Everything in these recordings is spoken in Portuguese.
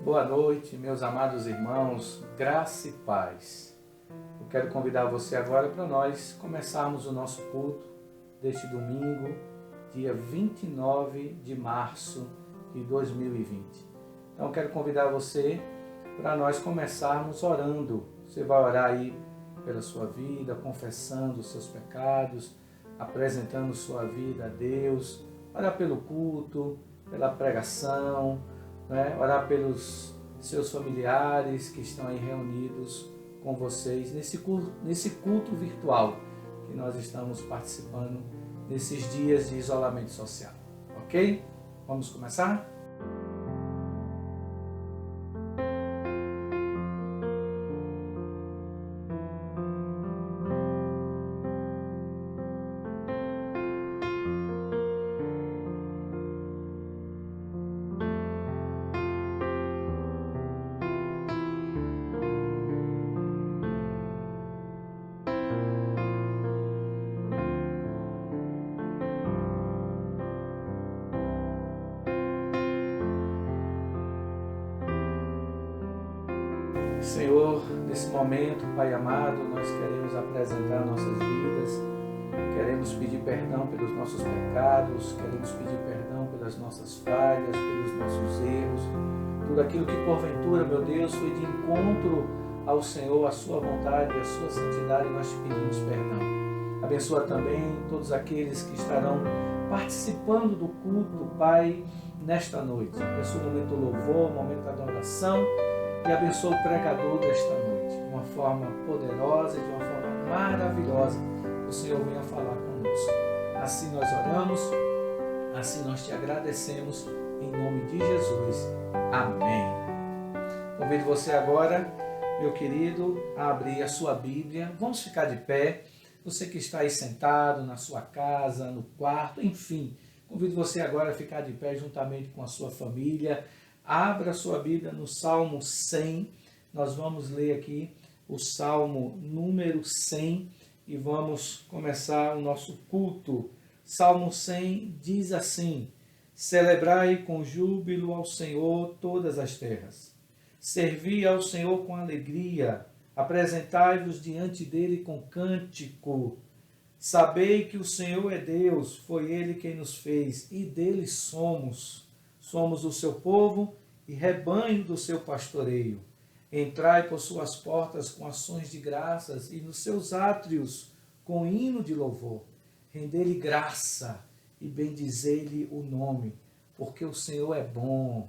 Boa noite, meus amados irmãos, graça e paz. Eu quero convidar você agora para nós começarmos o nosso culto deste domingo, dia 29 de março de 2020. Então eu quero convidar você para nós começarmos orando. Você vai orar aí pela sua vida, confessando os seus pecados, apresentando sua vida a Deus, orar pelo culto, pela pregação, orar pelos seus familiares que estão aí reunidos com vocês nesse culto virtual que nós estamos participando nesses dias de isolamento social, ok? Vamos começar? Senhor, nesse momento, Pai amado, nós queremos apresentar nossas vidas, queremos pedir perdão pelos nossos pecados, queremos pedir perdão pelas nossas falhas, pelos nossos erros, tudo aquilo que porventura, meu Deus, foi de encontro ao Senhor, à sua vontade, à sua santidade, nós te pedimos perdão. Abençoa também todos aqueles que estarão participando do culto, Pai, nesta noite. Abençoa o momento do louvor, o momento da adoração, e abençoa o pregador desta noite, de uma forma poderosa, de uma forma maravilhosa, que o Senhor venha falar conosco. Assim nós oramos, assim nós te agradecemos, em nome de Jesus. Amém. Convido você agora, meu querido, a abrir a sua Bíblia. Vamos ficar de pé. Você que está aí sentado na sua casa, no quarto, enfim, convido você agora a ficar de pé juntamente com a sua família. Abra sua Bíblia no Salmo 100, nós vamos ler aqui o Salmo número 100 e vamos começar o nosso culto. Salmo 100 diz assim: celebrai com júbilo ao Senhor todas as terras. Servi ao Senhor com alegria, apresentai-vos diante dele com cântico. Sabei que o Senhor é Deus, foi ele quem nos fez e dele somos. Somos o seu povo e rebanho do seu pastoreio. Entrai por suas portas com ações de graças e nos seus átrios com hino de louvor. Rendei-lhe graça e bendizei-lhe o nome, porque o Senhor é bom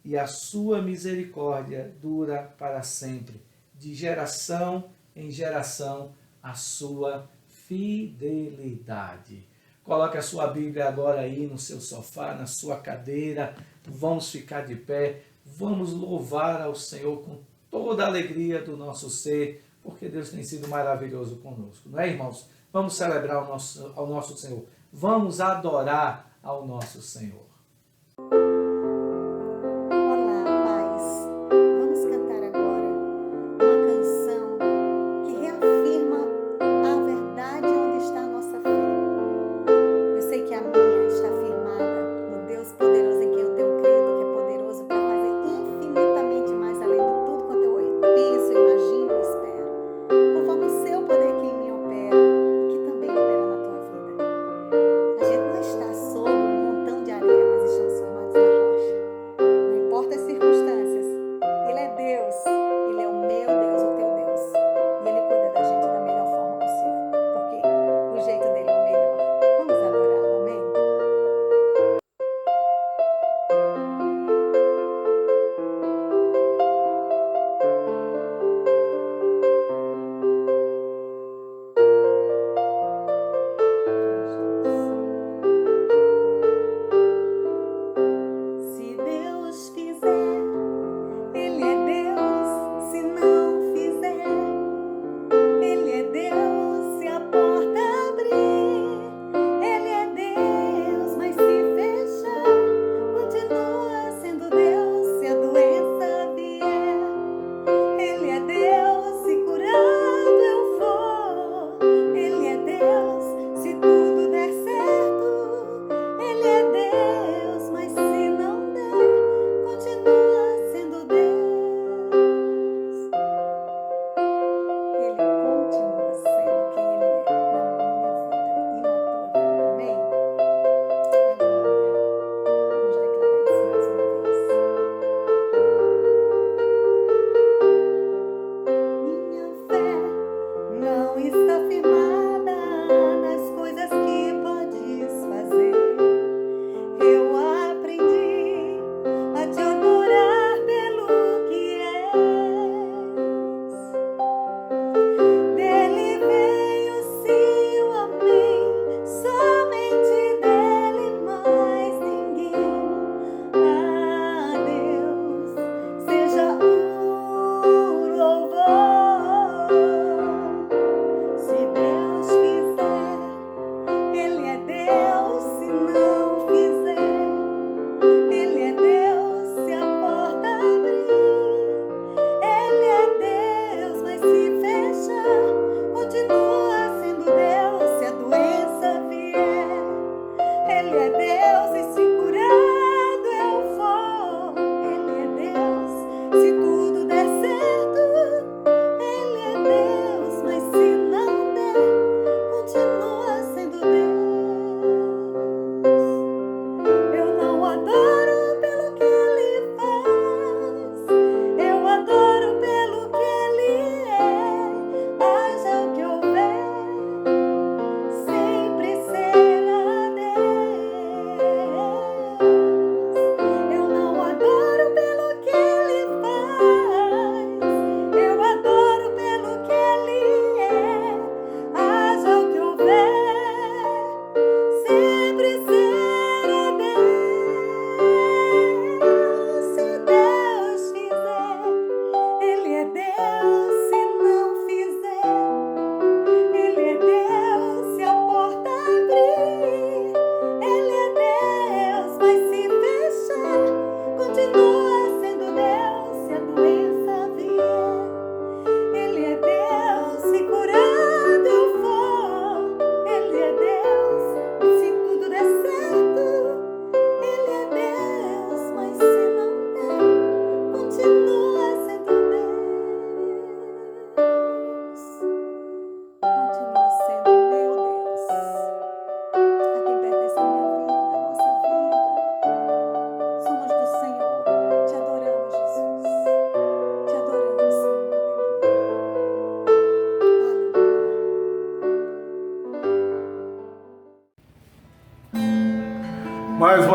e a sua misericórdia dura para sempre. De geração em geração a sua fidelidade. Coloque a sua Bíblia agora aí no seu sofá, na sua cadeira. Vamos ficar de pé. Vamos louvar ao Senhor com toda a alegria do nosso ser, porque Deus tem sido maravilhoso conosco. Não é, irmãos? Vamos celebrar ao nosso Senhor. Vamos adorar ao nosso Senhor. A gente não está sob um montão de areia.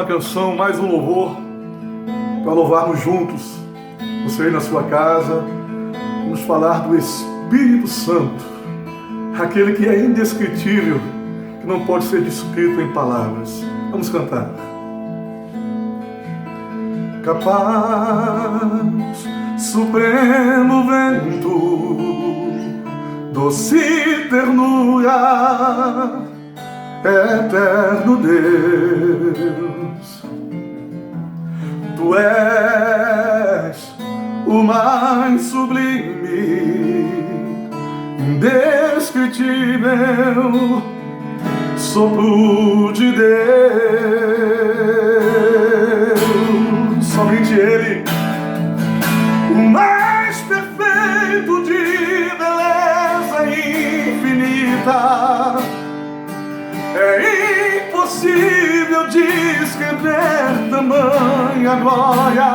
uma canção, mais um louvor, para louvarmos juntos. Você aí na sua casa, vamos falar do Espírito Santo, aquele que é indescritível, que não pode ser descrito em palavras. Vamos cantar. Capaz, supremo vento, doce ternura, eterno Deus, Tu és o mais sublime, indescritível sopro de Deus. Somente Ele, o mais perfeito de beleza infinita. É impossível descrever tamanha glória.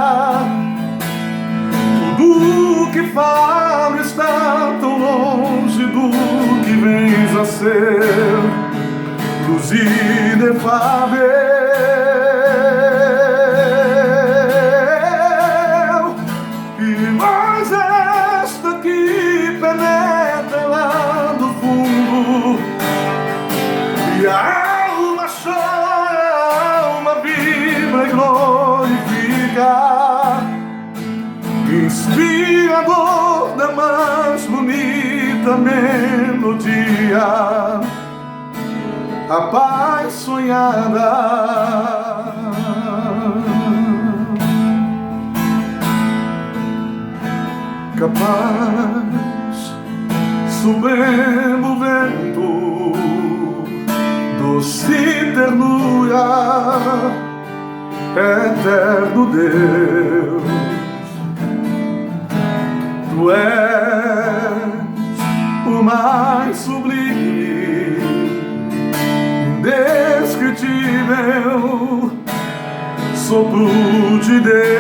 Tudo que falo está tão longe do que vens a ser, luz inefável. E mais esta que penetra lá do fundo, e a alma chora, a alma vibra e glorifica, inspirador da mais bonita melodia, a paz sonhada. Capaz, supremo vento, doce ternura, eterno Deus, Tu és o mais sublime, indescritível sopro de Deus.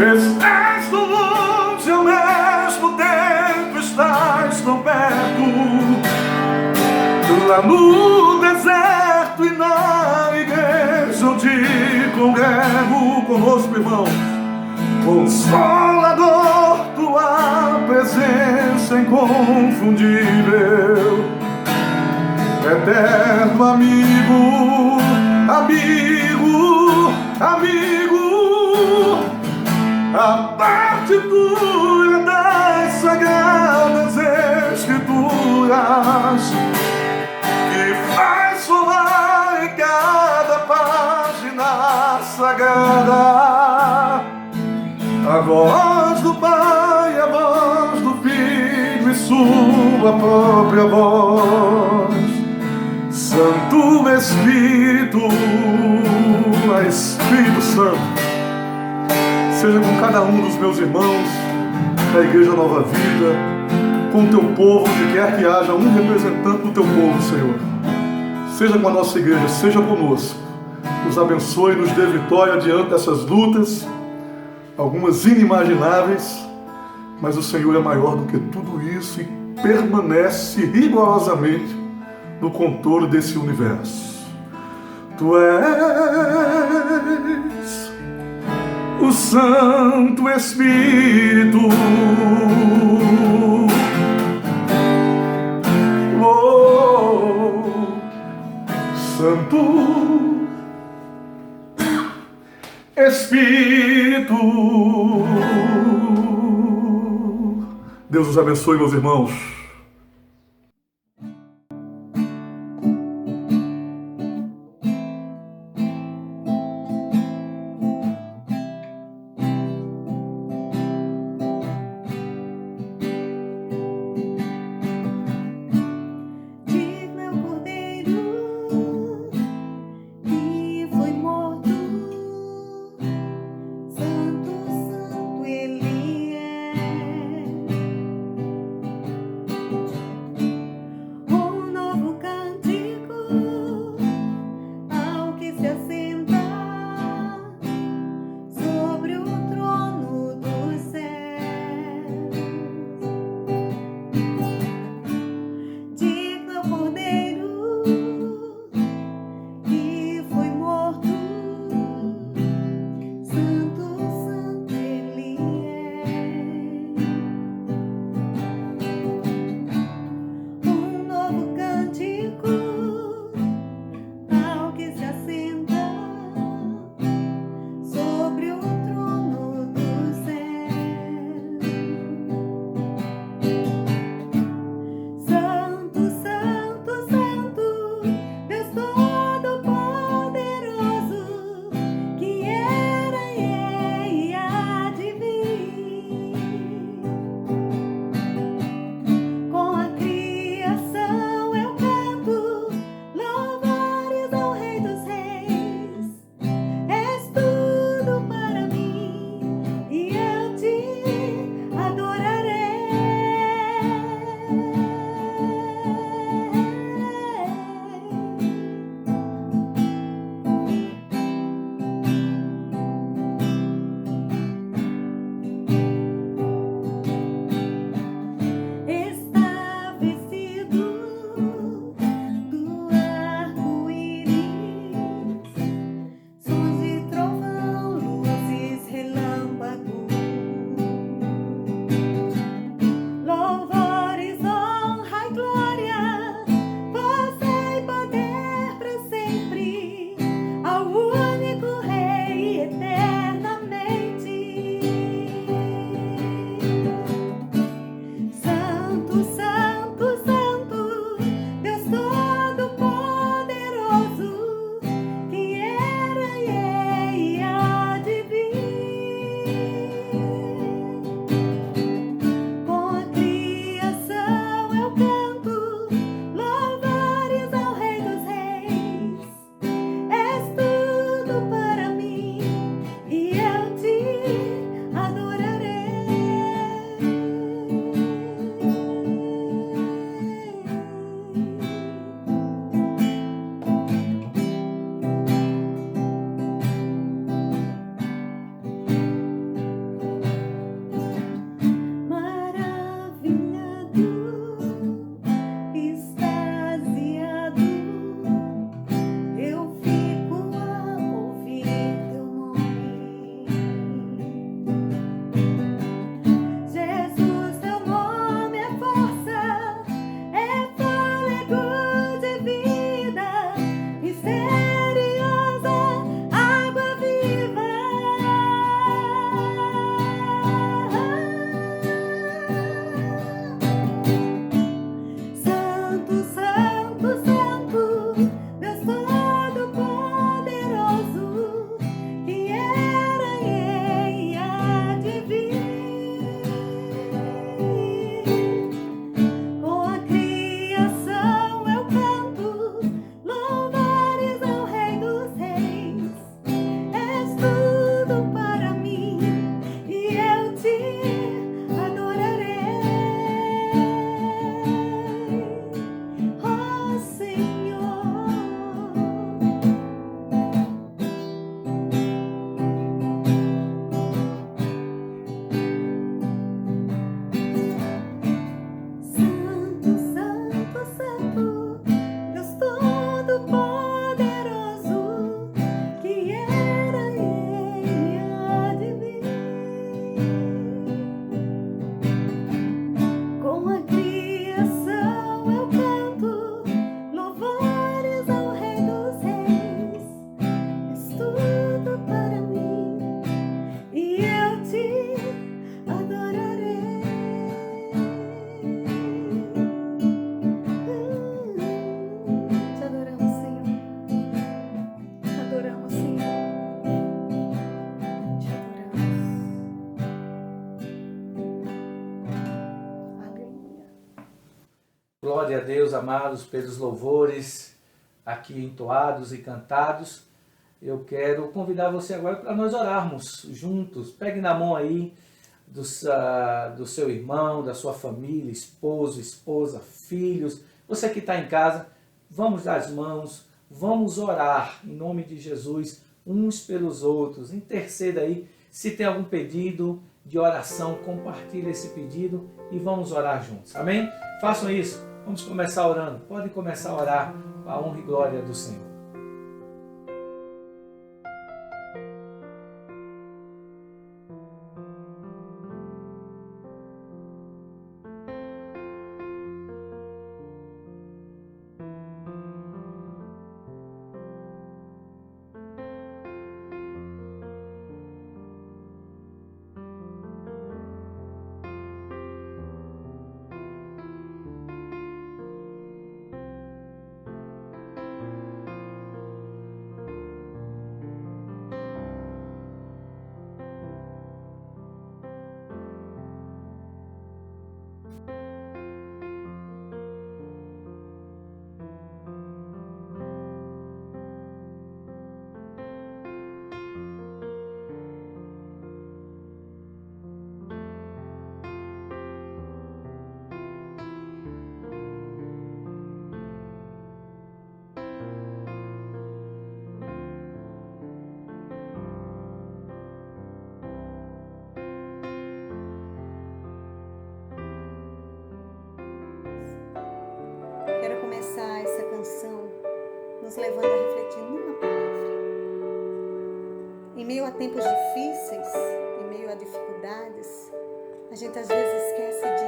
Estás tão longe, ao mesmo tempo estás tão perto, lá no deserto e na igreja eu te congrego. Conosco, irmão, Consolador, Tua presença inconfundível, eterno amigo, amigo, amigo, a partitura das sagradas escrituras, que faz soar em cada página sagrada a voz do Pai, a voz do Filho e sua própria voz. Santo Espírito, Espírito Santo, seja com cada um dos meus irmãos da Igreja Nova Vida, com o Teu povo, onde quer que haja um representante do Teu povo, Senhor. Seja com a nossa igreja, seja conosco. Nos abençoe, nos dê vitória diante dessas lutas, algumas inimagináveis, mas o Senhor é maior do que tudo isso e permanece rigorosamente no controle desse universo. Tu és o Santo Espírito, oh, Santo Espírito. Deus os abençoe, meus irmãos. Glória a Deus, amados, pelos louvores aqui entoados e cantados. Eu quero convidar você agora para nós orarmos juntos. Pegue na mão aí do seu irmão, da sua família, esposo, esposa, filhos. Você que está em casa, vamos dar as mãos, vamos orar em nome de Jesus, uns pelos outros. Interceda aí. Se tem algum pedido de oração, compartilhe esse pedido e vamos orar juntos. Amém? Façam isso. Vamos começar orando. Podem começar a orar com a honra e glória do Senhor. Quero começar essa canção nos levando a refletir numa palavra. Em meio a tempos difíceis, em meio a dificuldades, a gente às vezes esquece de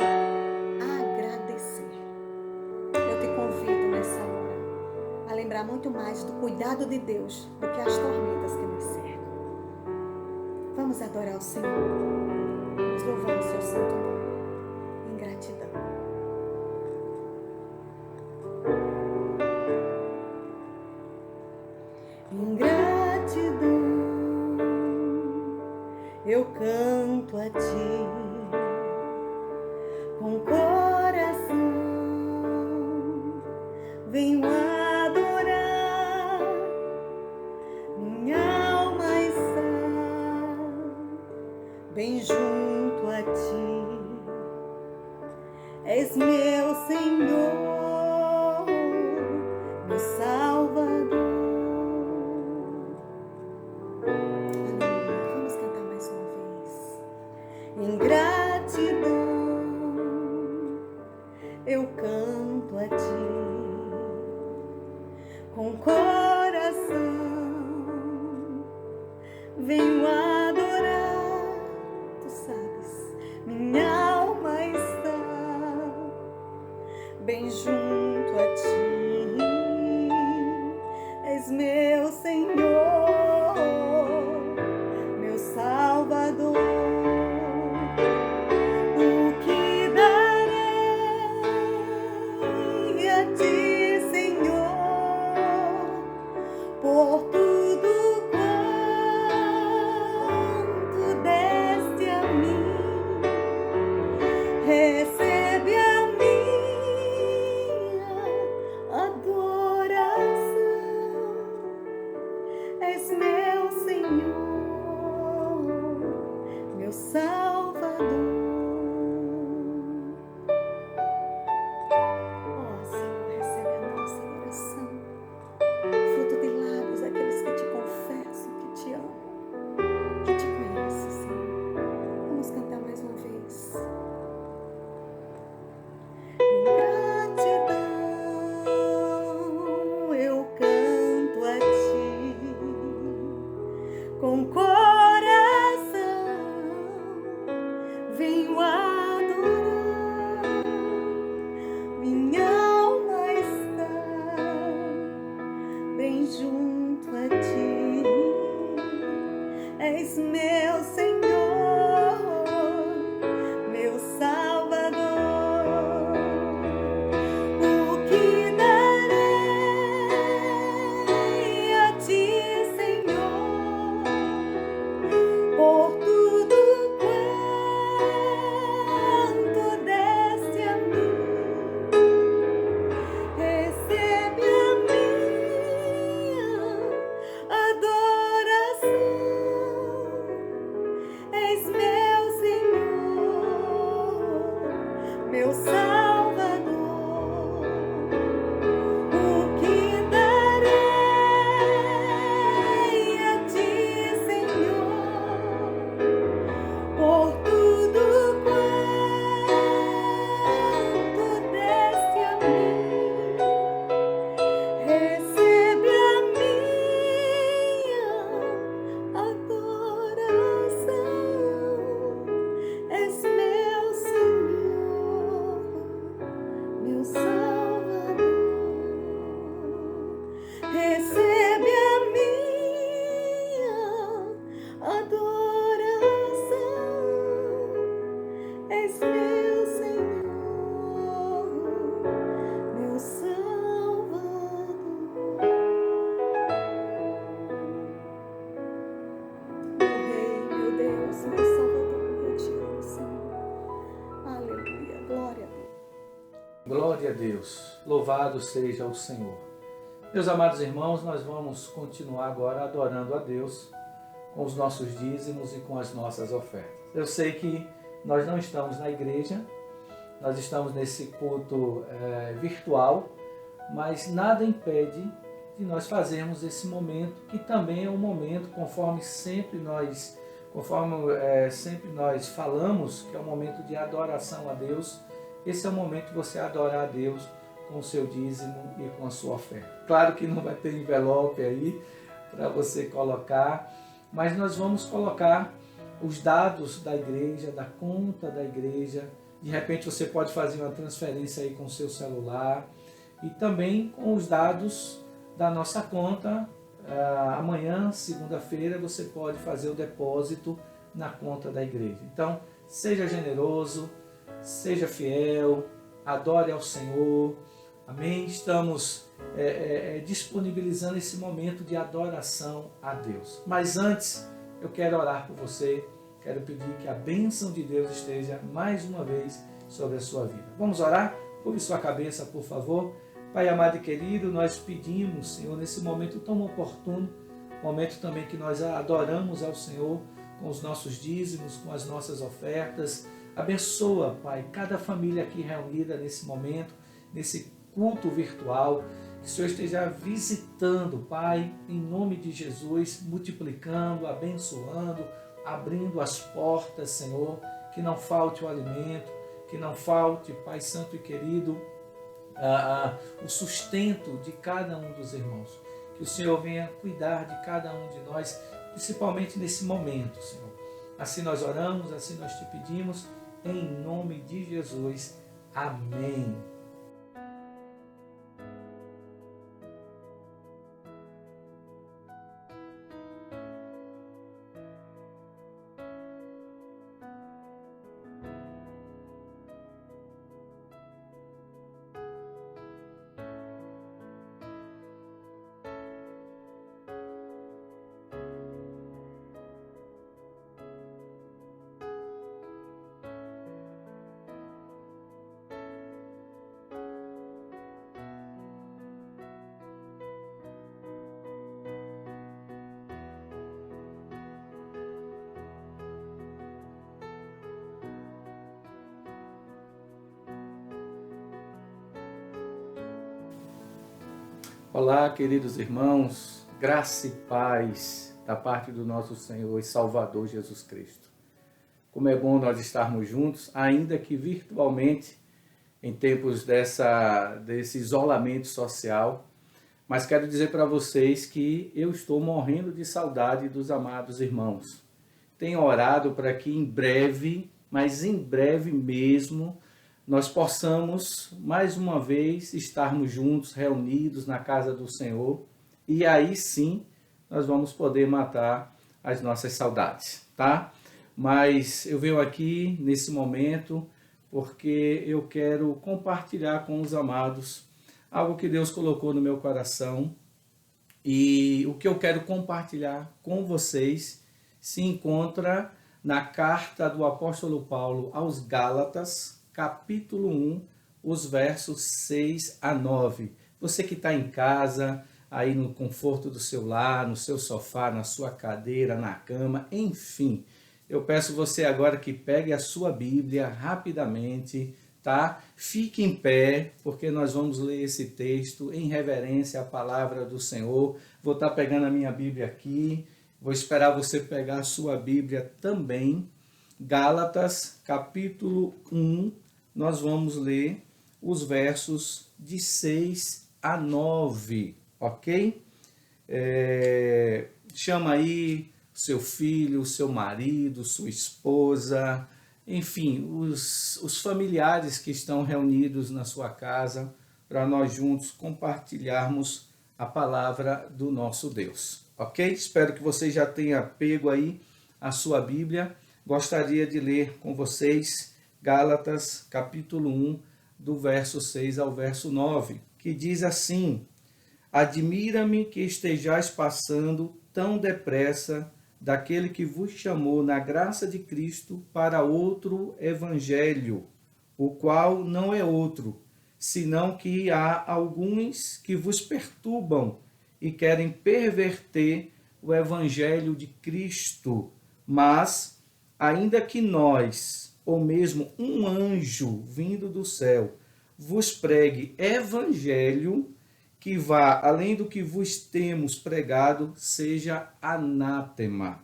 agradecer. Eu te convido nessa hora a lembrar muito mais do cuidado de Deus do que as tormentas que nos cercam. Vamos adorar o Senhor. Vamos louvar o seu santo nome em gratidão. Em gratidão eu canto a ti com coração, venho adorar, minha alma está bem junto a ti, és meu Senhor, meu Salvador. Em gratidão eu canto a ti com coração, venho adorar, tu sabes, minha alma está bem junto a ti, és meu Senhor, meu Salvador. Por tudo quanto deste a mim, recebe a minha adoração. És meu Senhor, meu Salvador. Ó Senhor, recebe a nossa adoração. Fruto de lábios, aqueles que te confessam, que te amam, que te conhecem, Senhor. Vamos cantar mais uma vez. Em gratidão eu canto a ti com coração, venho adorar, minha alma está bem junto a ti, és meu Senhor, meu Salvador. O que darei a ti, Senhor, Glória a Deus. Louvado seja o Senhor. Meus amados irmãos, nós vamos continuar agora adorando a Deus com os nossos dízimos e com as nossas ofertas. Eu sei que nós não estamos na igreja, nós estamos nesse culto virtual, mas nada impede de nós fazermos esse momento, que também é um momento, conforme sempre nós falamos, que é um momento de adoração a Deus. Esse é o momento de você adorar a Deus com o seu dízimo e com a sua oferta. Claro que não vai ter envelope aí para você colocar, mas nós vamos colocar os dados da igreja, da conta da igreja. De repente você pode fazer uma transferência aí com o seu celular e também com os dados da nossa conta. Amanhã, segunda-feira, você pode fazer o depósito na conta da igreja. Então, seja generoso, seja fiel, adore ao Senhor. Amém? Estamos disponibilizando esse momento de adoração a Deus. Mas antes, eu quero orar por você, quero pedir que a bênção de Deus esteja mais uma vez sobre a sua vida. Vamos orar? Curve sua cabeça, por favor. Pai amado e querido, nós pedimos, Senhor, nesse momento tão oportuno, momento também que nós adoramos ao Senhor com os nossos dízimos, com as nossas ofertas. Abençoa, Pai, cada família aqui reunida nesse momento, nesse culto virtual, que o Senhor esteja visitando, Pai, em nome de Jesus, multiplicando, abençoando, abrindo as portas, Senhor, que não falte o alimento, que não falte, Pai Santo e querido, o sustento de cada um dos irmãos. Que o Senhor venha cuidar de cada um de nós, principalmente nesse momento, Senhor. Assim nós oramos, assim nós te pedimos, em nome de Jesus. Amém. Olá, queridos irmãos, graça e paz da parte do nosso Senhor e Salvador Jesus Cristo. Como é bom nós estarmos juntos, ainda que virtualmente, em tempos desse isolamento social, mas quero dizer para vocês que eu estou morrendo de saudade dos amados irmãos. Tenho orado para que em breve, mas em breve mesmo, nós possamos, mais uma vez, estarmos juntos, reunidos na casa do Senhor, e aí sim, nós vamos poder matar as nossas saudades, tá? Mas eu venho aqui, nesse momento, porque eu quero compartilhar com os amados algo que Deus colocou no meu coração, e o que eu quero compartilhar com vocês se encontra na carta do apóstolo Paulo aos Gálatas, capítulo 1, os versos 6 a 9. Você que está em casa, aí no conforto do seu lar, no seu sofá, na sua cadeira, na cama, enfim, eu peço você agora que pegue a sua Bíblia rapidamente, tá? Fique em pé, porque nós vamos ler esse texto em reverência à palavra do Senhor. Vou estar pegando a minha Bíblia aqui, vou esperar você pegar a sua Bíblia também. Gálatas, capítulo 1, nós vamos ler os versos de 6 a 9, ok? Chama aí seu filho, seu marido, sua esposa, enfim, os familiares que estão reunidos na sua casa, para nós juntos compartilharmos a palavra do nosso Deus, ok? Espero que você já tenha pego aí a sua Bíblia. Gostaria de ler com vocês Gálatas, capítulo 1, do verso 6 ao verso 9, que diz assim: Admira-me que estejais passando tão depressa daquele que vos chamou na graça de Cristo para outro evangelho, o qual não é outro, senão que há alguns que vos perturbam e querem perverter o evangelho de Cristo. Mas, ainda que nós, ou mesmo um anjo vindo do céu, vos pregue evangelho que vá além do que vos temos pregado, seja anátema.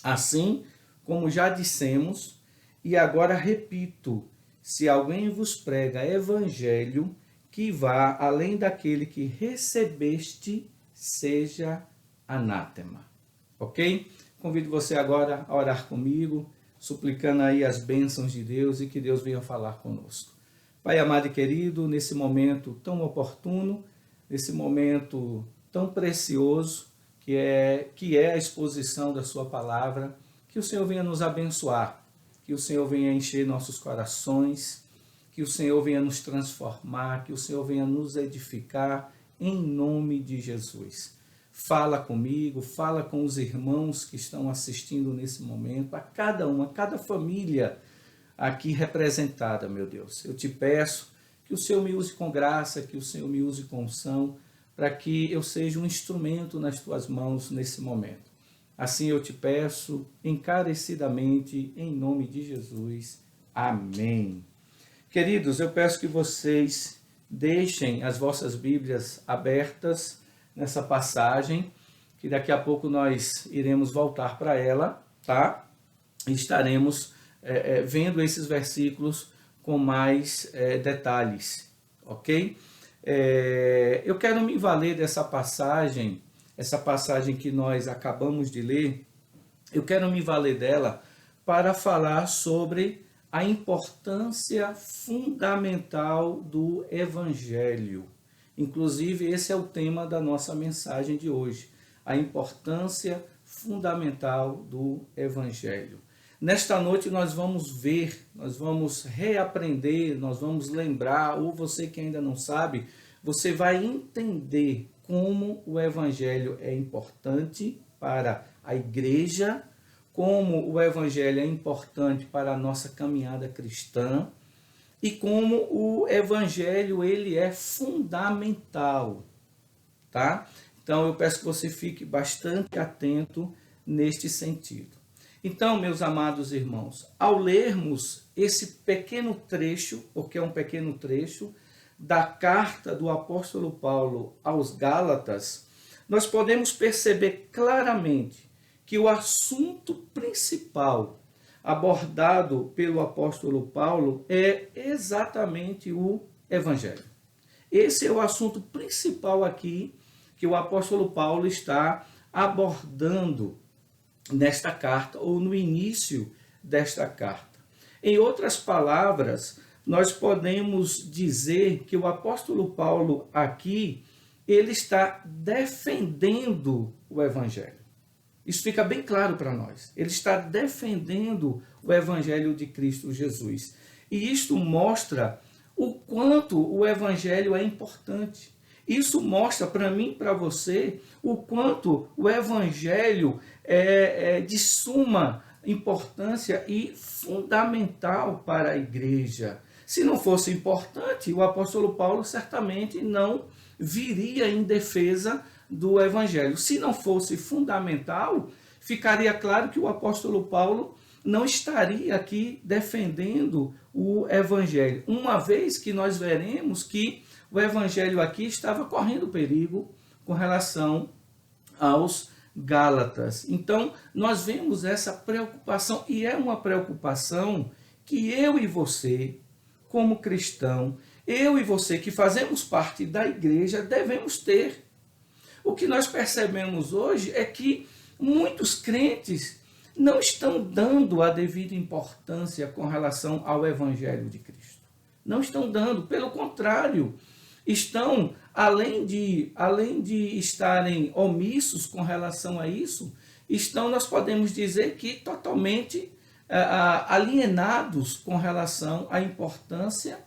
Assim, como já dissemos, e agora repito, se alguém vos prega evangelho que vá além daquele que recebeste, seja anátema. Ok? Convido você agora a orar comigo, suplicando aí as bênçãos de Deus e que Deus venha falar conosco. Pai amado e querido, nesse momento tão oportuno, nesse momento tão precioso que é a exposição da sua palavra, que o Senhor venha nos abençoar, que o Senhor venha encher nossos corações, que o Senhor venha nos transformar, que o Senhor venha nos edificar, em nome de Jesus. Fala comigo, fala com os irmãos que estão assistindo nesse momento, a cada família aqui representada, meu Deus. Eu te peço que o Senhor me use com graça, que o Senhor me use com unção, para que eu seja um instrumento nas tuas mãos nesse momento. Assim eu te peço encarecidamente, em nome de Jesus. Amém. Queridos, eu peço que vocês deixem as vossas Bíblias abertas nessa passagem, que daqui a pouco nós iremos voltar para ela, tá? E estaremos vendo esses versículos com mais detalhes, ok? Eu quero me valer dessa passagem, essa passagem que nós acabamos de ler, eu quero me valer dela para falar sobre a importância fundamental do Evangelho. Inclusive, esse é o tema da nossa mensagem de hoje, a importância fundamental do Evangelho. Nesta noite nós vamos ver, nós vamos reaprender, nós vamos lembrar, ou você que ainda não sabe, você vai entender como o Evangelho é importante para a igreja, como o Evangelho é importante para a nossa caminhada cristã e como o Evangelho ele é fundamental, tá? Então eu peço que você fique bastante atento neste sentido. Então, meus amados irmãos, ao lermos esse pequeno trecho, porque é um pequeno trecho, da carta do apóstolo Paulo aos Gálatas, nós podemos perceber claramente que o assunto principal abordado pelo apóstolo Paulo é exatamente o Evangelho. Esse é o assunto principal aqui que o apóstolo Paulo está abordando nesta carta, ou no início desta carta. Em outras palavras, nós podemos dizer que o apóstolo Paulo aqui, ele está defendendo o Evangelho. Isso fica bem claro para nós. Ele está defendendo o Evangelho de Cristo Jesus. E isto mostra o quanto o Evangelho é importante. Isso mostra para mim e para você o quanto o Evangelho é de suma importância e fundamental para a igreja. Se não fosse importante, o apóstolo Paulo certamente não viria em defesa do Evangelho. Se não fosse fundamental, ficaria claro que o apóstolo Paulo não estaria aqui defendendo o Evangelho, uma vez que nós veremos que o Evangelho aqui estava correndo perigo com relação aos Gálatas. Então, nós vemos essa preocupação, e é uma preocupação que eu e você, como cristão, eu e você que fazemos parte da igreja, devemos ter. O que nós percebemos hoje é que muitos crentes não estão dando a devida importância com relação ao Evangelho de Cristo. Não estão dando, pelo contrário, estão, além de estarem omissos com relação a isso, nós podemos dizer que totalmente alienados com relação à importância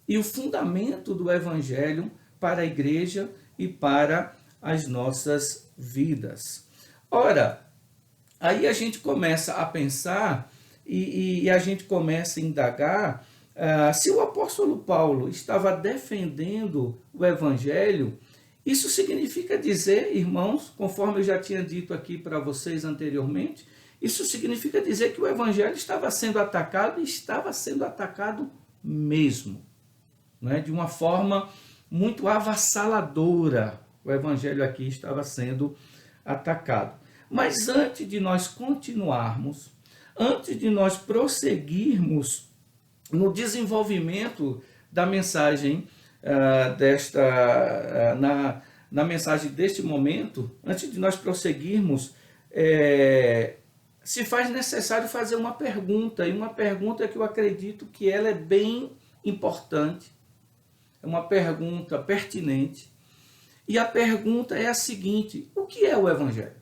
e o fundamento do Evangelho para a igreja e para as nossas vidas. Ora, aí a gente começa a pensar e a gente começa a indagar Se o apóstolo Paulo estava defendendo o evangelho, isso significa dizer, irmãos, conforme eu já tinha dito aqui para vocês anteriormente, isso significa dizer que o evangelho estava sendo atacado e estava sendo atacado mesmo, né? De uma forma muito avassaladora. O evangelho aqui estava sendo atacado. Mas antes de nós continuarmos, antes de nós prosseguirmos no desenvolvimento da mensagem na mensagem deste momento, antes de nós prosseguirmos, se faz necessário fazer uma pergunta, e uma pergunta que eu acredito que ela é bem importante, é uma pergunta pertinente, e a pergunta é a seguinte: o que é o Evangelho?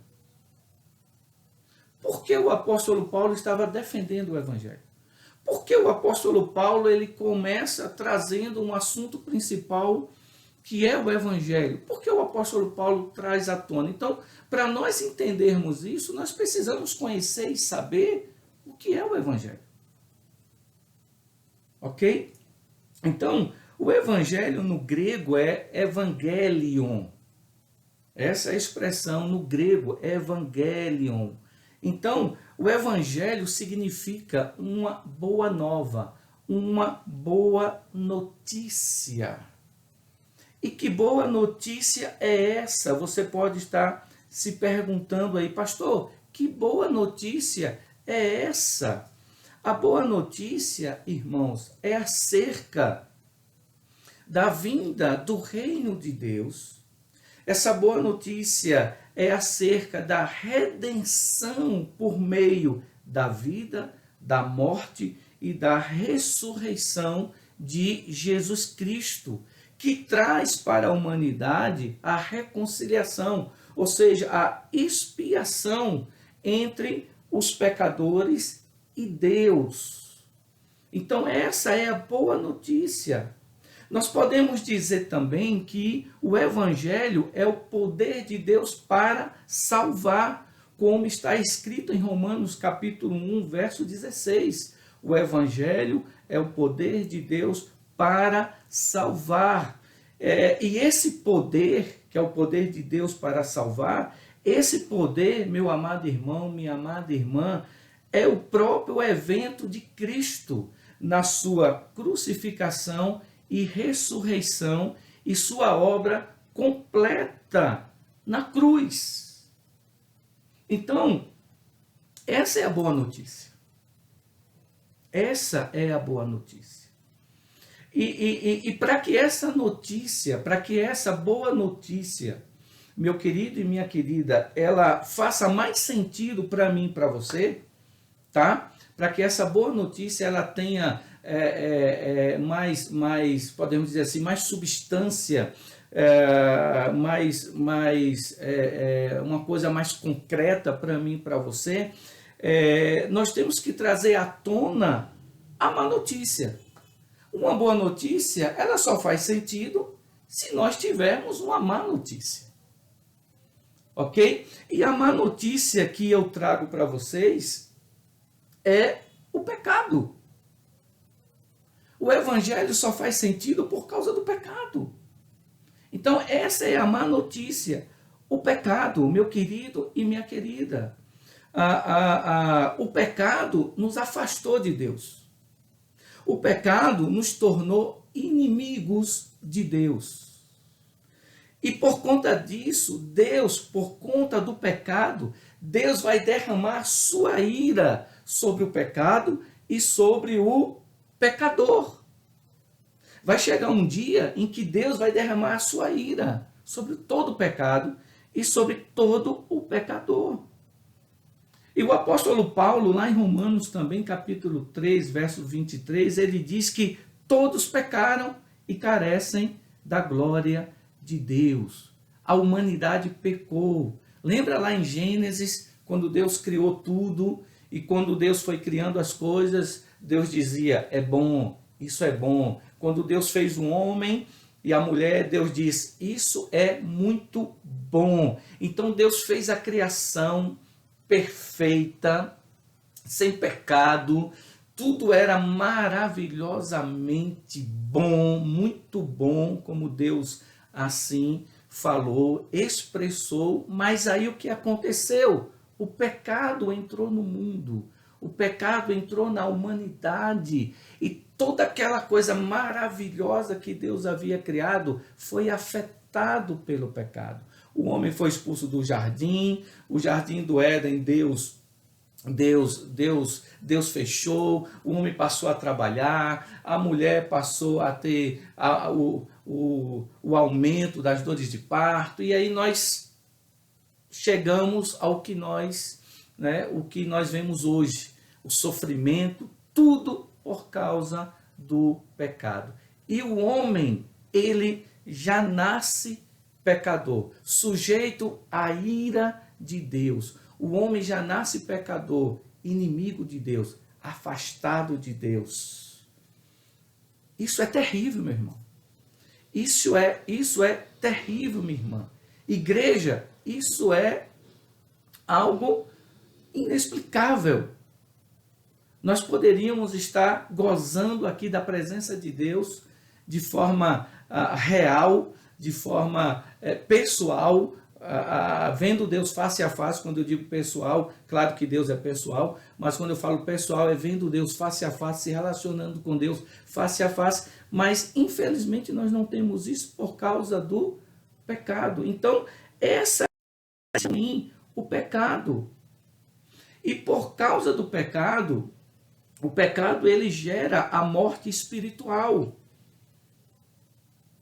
Por que o apóstolo Paulo estava defendendo o Evangelho? Porque o apóstolo Paulo ele começa trazendo um assunto principal, que é o Evangelho. Por que o apóstolo Paulo traz à tona? Então, para nós entendermos isso, nós precisamos conhecer e saber o que é o Evangelho. Ok? Então, o Evangelho no grego é evangelion. Essa é a expressão no grego, evangelion. Então, o Evangelho significa uma boa nova, uma boa notícia. E que boa notícia é essa? Você pode estar se perguntando aí, pastor, que boa notícia é essa? A boa notícia, irmãos, é acerca da vinda do reino de Deus. Essa boa notícia é acerca da redenção por meio da vida, da morte e da ressurreição de Jesus Cristo, que traz para a humanidade a reconciliação, ou seja, a expiação entre os pecadores e Deus. Então, essa é a boa notícia. Nós podemos dizer também que o Evangelho é o poder de Deus para salvar, como está escrito em Romanos capítulo 1, verso 16. O Evangelho é o poder de Deus para salvar. E esse poder, que é o poder de Deus para salvar, esse poder, meu amado irmão, minha amada irmã, é o próprio evento de Cristo na sua crucificação e ressurreição e sua obra completa na cruz. Então, essa é a boa notícia. Essa é a boa notícia. E para que essa notícia, para que essa boa notícia, meu querido e minha querida, ela faça mais sentido para mim e para você, tá? Para que essa boa notícia ela tenha mais, podemos dizer assim, mais substância, uma coisa mais concreta para mim e para você, nós temos que trazer à tona a má notícia. Uma boa notícia, ela só faz sentido se nós tivermos uma má notícia. Ok? E a má notícia que eu trago para vocês é o pecado. O Evangelho só faz sentido por causa do pecado. Então, essa é a má notícia. O pecado, meu querido e minha querida. O pecado nos afastou de Deus. O pecado nos tornou inimigos de Deus. E por conta disso, Deus, por conta do pecado, Deus vai derramar sua ira sobre o pecado e sobre o pecador. Vai chegar um dia em que Deus vai derramar a sua ira sobre todo o pecado e sobre todo o pecador. E o apóstolo Paulo, lá em Romanos também, capítulo 3, verso 23, ele diz que todos pecaram e carecem da glória de Deus. A humanidade pecou. Lembra lá em Gênesis, quando Deus criou tudo e quando Deus foi criando as coisas, Deus dizia, é bom, isso é bom. Quando Deus fez o homem e a mulher, Deus diz, isso é muito bom. Então Deus fez a criação perfeita, sem pecado, tudo era maravilhosamente bom, muito bom, como Deus assim falou, expressou, mas aí o que aconteceu? O pecado entrou no mundo, o pecado entrou na humanidade e toda aquela coisa maravilhosa que Deus havia criado foi afetado pelo pecado. O homem foi expulso do jardim, o jardim do Éden, Deus fechou, o homem passou a trabalhar, a mulher passou a ter o aumento das dores de parto, e aí nós chegamos ao que o que nós vemos hoje, o sofrimento, tudo por causa do pecado. E o homem, ele já nasce pecador, sujeito à ira de Deus. O homem já nasce pecador, inimigo de Deus, afastado de Deus. Isso é terrível, meu irmão. Isso é terrível, minha irmã. Igreja, isso é algo inexplicável. Nós poderíamos estar gozando aqui da presença de Deus de forma real, de forma pessoal, vendo Deus face a face. Quando eu digo pessoal, claro que Deus é pessoal, mas quando eu falo pessoal é vendo Deus face a face, se relacionando com Deus face a face, mas infelizmente nós não temos isso por causa do pecado. Então, essa é o pecado. E por causa do pecado, o pecado ele gera a morte espiritual.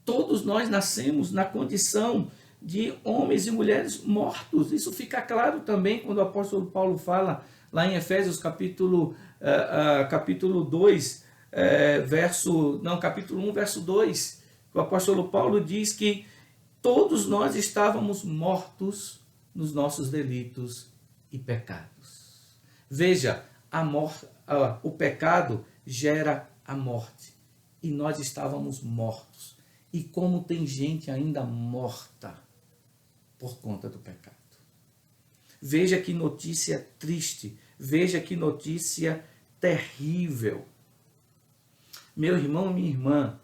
Todos nós nascemos na condição de homens e mulheres mortos. Isso fica claro também quando o apóstolo Paulo fala lá em Efésios capítulo 2, capítulo 1, verso 2. O apóstolo Paulo diz que todos nós estávamos mortos nos nossos delitos e pecados. Veja, o pecado gera a morte. E nós estávamos mortos. E como tem gente ainda morta por conta do pecado. Veja que notícia triste. Veja que notícia terrível. Meu irmão, minha irmã,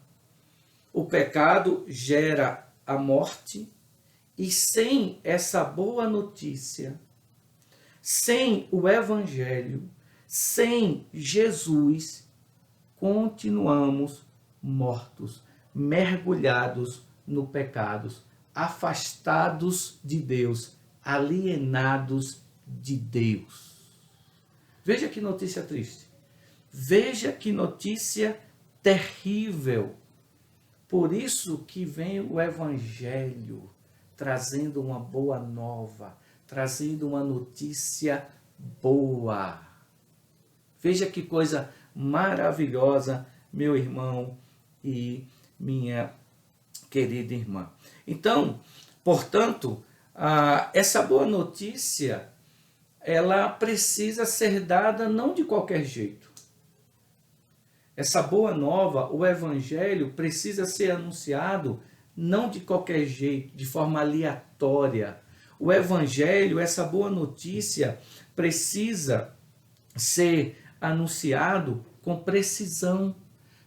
o pecado gera a morte, e sem essa boa notícia, sem o Evangelho, sem Jesus, continuamos mortos, mergulhados no pecado, afastados de Deus, alienados de Deus. Veja que notícia triste. Veja que notícia terrível. Por isso que vem o Evangelho, trazendo uma boa nova, trazendo uma notícia boa. Veja que coisa maravilhosa, meu irmão e minha querida irmã. Então, portanto, essa boa notícia, ela precisa ser dada não de qualquer jeito. Essa boa nova, o Evangelho, precisa ser anunciado não de qualquer jeito, de forma aleatória. O Evangelho, essa boa notícia, precisa ser anunciado com precisão,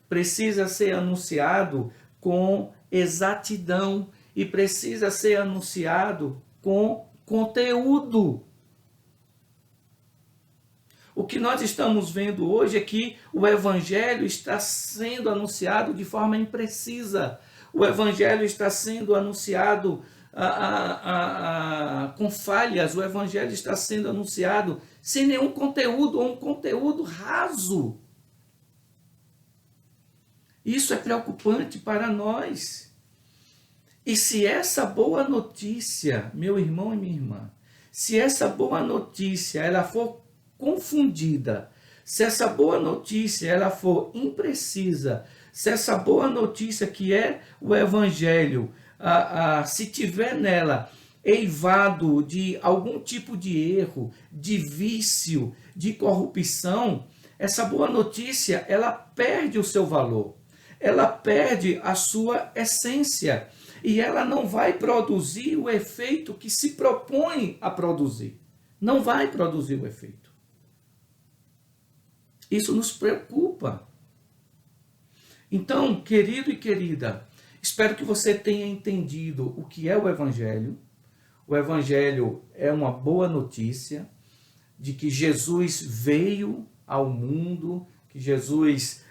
precisa ser anunciado com exatidão e precisa ser anunciado com conteúdo. O que nós estamos vendo hoje é que o Evangelho está sendo anunciado de forma imprecisa. O Evangelho está sendo anunciado com falhas. O Evangelho está sendo anunciado sem nenhum conteúdo, ou um conteúdo raso. Isso é preocupante para nós. E se essa boa notícia, meu irmão e minha irmã, se essa boa notícia ela for confundida, se essa boa notícia ela for imprecisa, se essa boa notícia que é o Evangelho, se tiver nela eivado de algum tipo de erro, de vício, de corrupção, essa boa notícia ela perde o seu valor, ela perde a sua essência e ela não vai produzir o efeito que se propõe a produzir. Não vai produzir o efeito. Isso nos preocupa. Então, querido e querida, espero que você tenha entendido o que é o Evangelho. O Evangelho é uma boa notícia de que Jesus veio ao mundo, que Jesus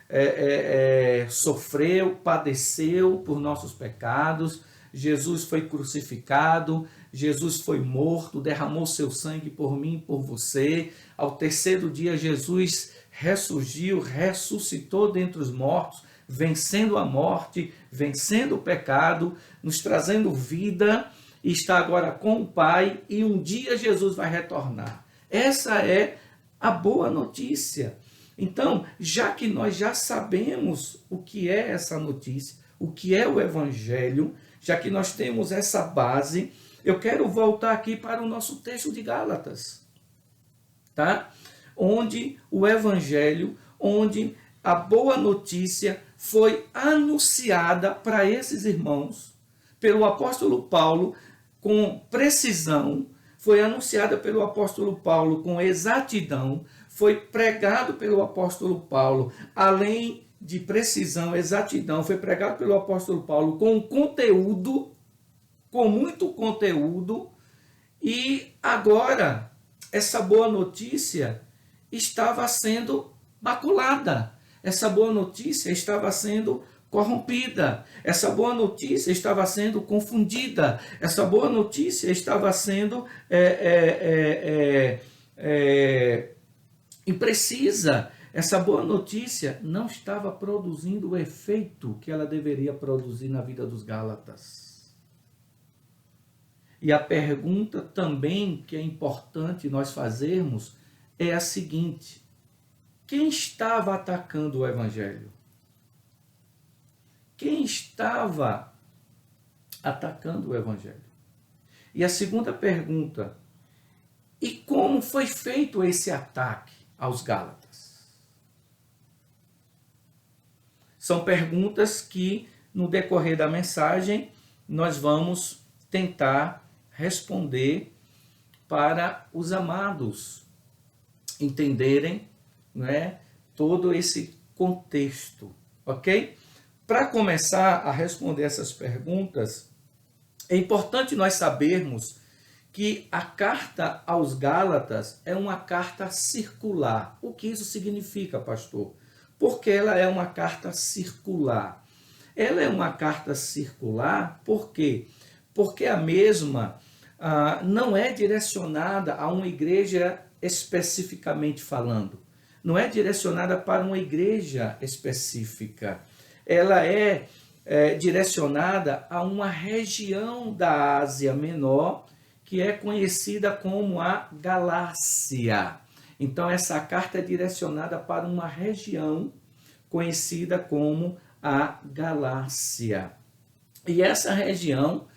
sofreu, padeceu por nossos pecados, Jesus foi crucificado, Jesus foi morto, derramou seu sangue por mim e por você. Ao terceiro dia, Jesus ressurgiu, ressuscitou dentre os mortos, vencendo a morte, vencendo o pecado, nos trazendo vida, e está agora com o Pai, e um dia Jesus vai retornar. Essa é a boa notícia. Então, já que nós já sabemos o que é essa notícia, o que é o Evangelho, já que nós temos essa base, eu quero voltar aqui para o nosso texto de Gálatas, tá? Onde o Evangelho, onde a boa notícia foi anunciada para esses irmãos, pelo apóstolo Paulo, com precisão, foi anunciada pelo apóstolo Paulo com exatidão, foi pregado pelo apóstolo Paulo, além de precisão, exatidão, foi pregado pelo apóstolo Paulo com conteúdo, com muito conteúdo, e agora essa boa notícia estava sendo maculada, essa boa notícia estava sendo corrompida, essa boa notícia estava sendo confundida, essa boa notícia estava sendo imprecisa, essa boa notícia não estava produzindo o efeito que ela deveria produzir na vida dos Gálatas. E a pergunta também que é importante nós fazermos é a seguinte: quem estava atacando o Evangelho? Quem estava atacando o Evangelho? E a segunda pergunta: e como foi feito esse ataque aos Gálatas? São perguntas que, no decorrer da mensagem, nós vamos tentar responder para os amados entenderem, né, todo esse contexto, ok? Para começar a responder essas perguntas, é importante nós sabermos que a carta aos Gálatas é uma carta circular. O que isso significa, pastor? Porque ela é uma carta circular. Ela é uma carta circular por quê? Porque a mesma não é direcionada a uma igreja especificamente falando. Não é direcionada para uma igreja específica. Ela é direcionada a uma região da Ásia Menor, que é conhecida como a Galácia. Então, essa carta é direcionada para uma região conhecida como a Galácia. E essa região,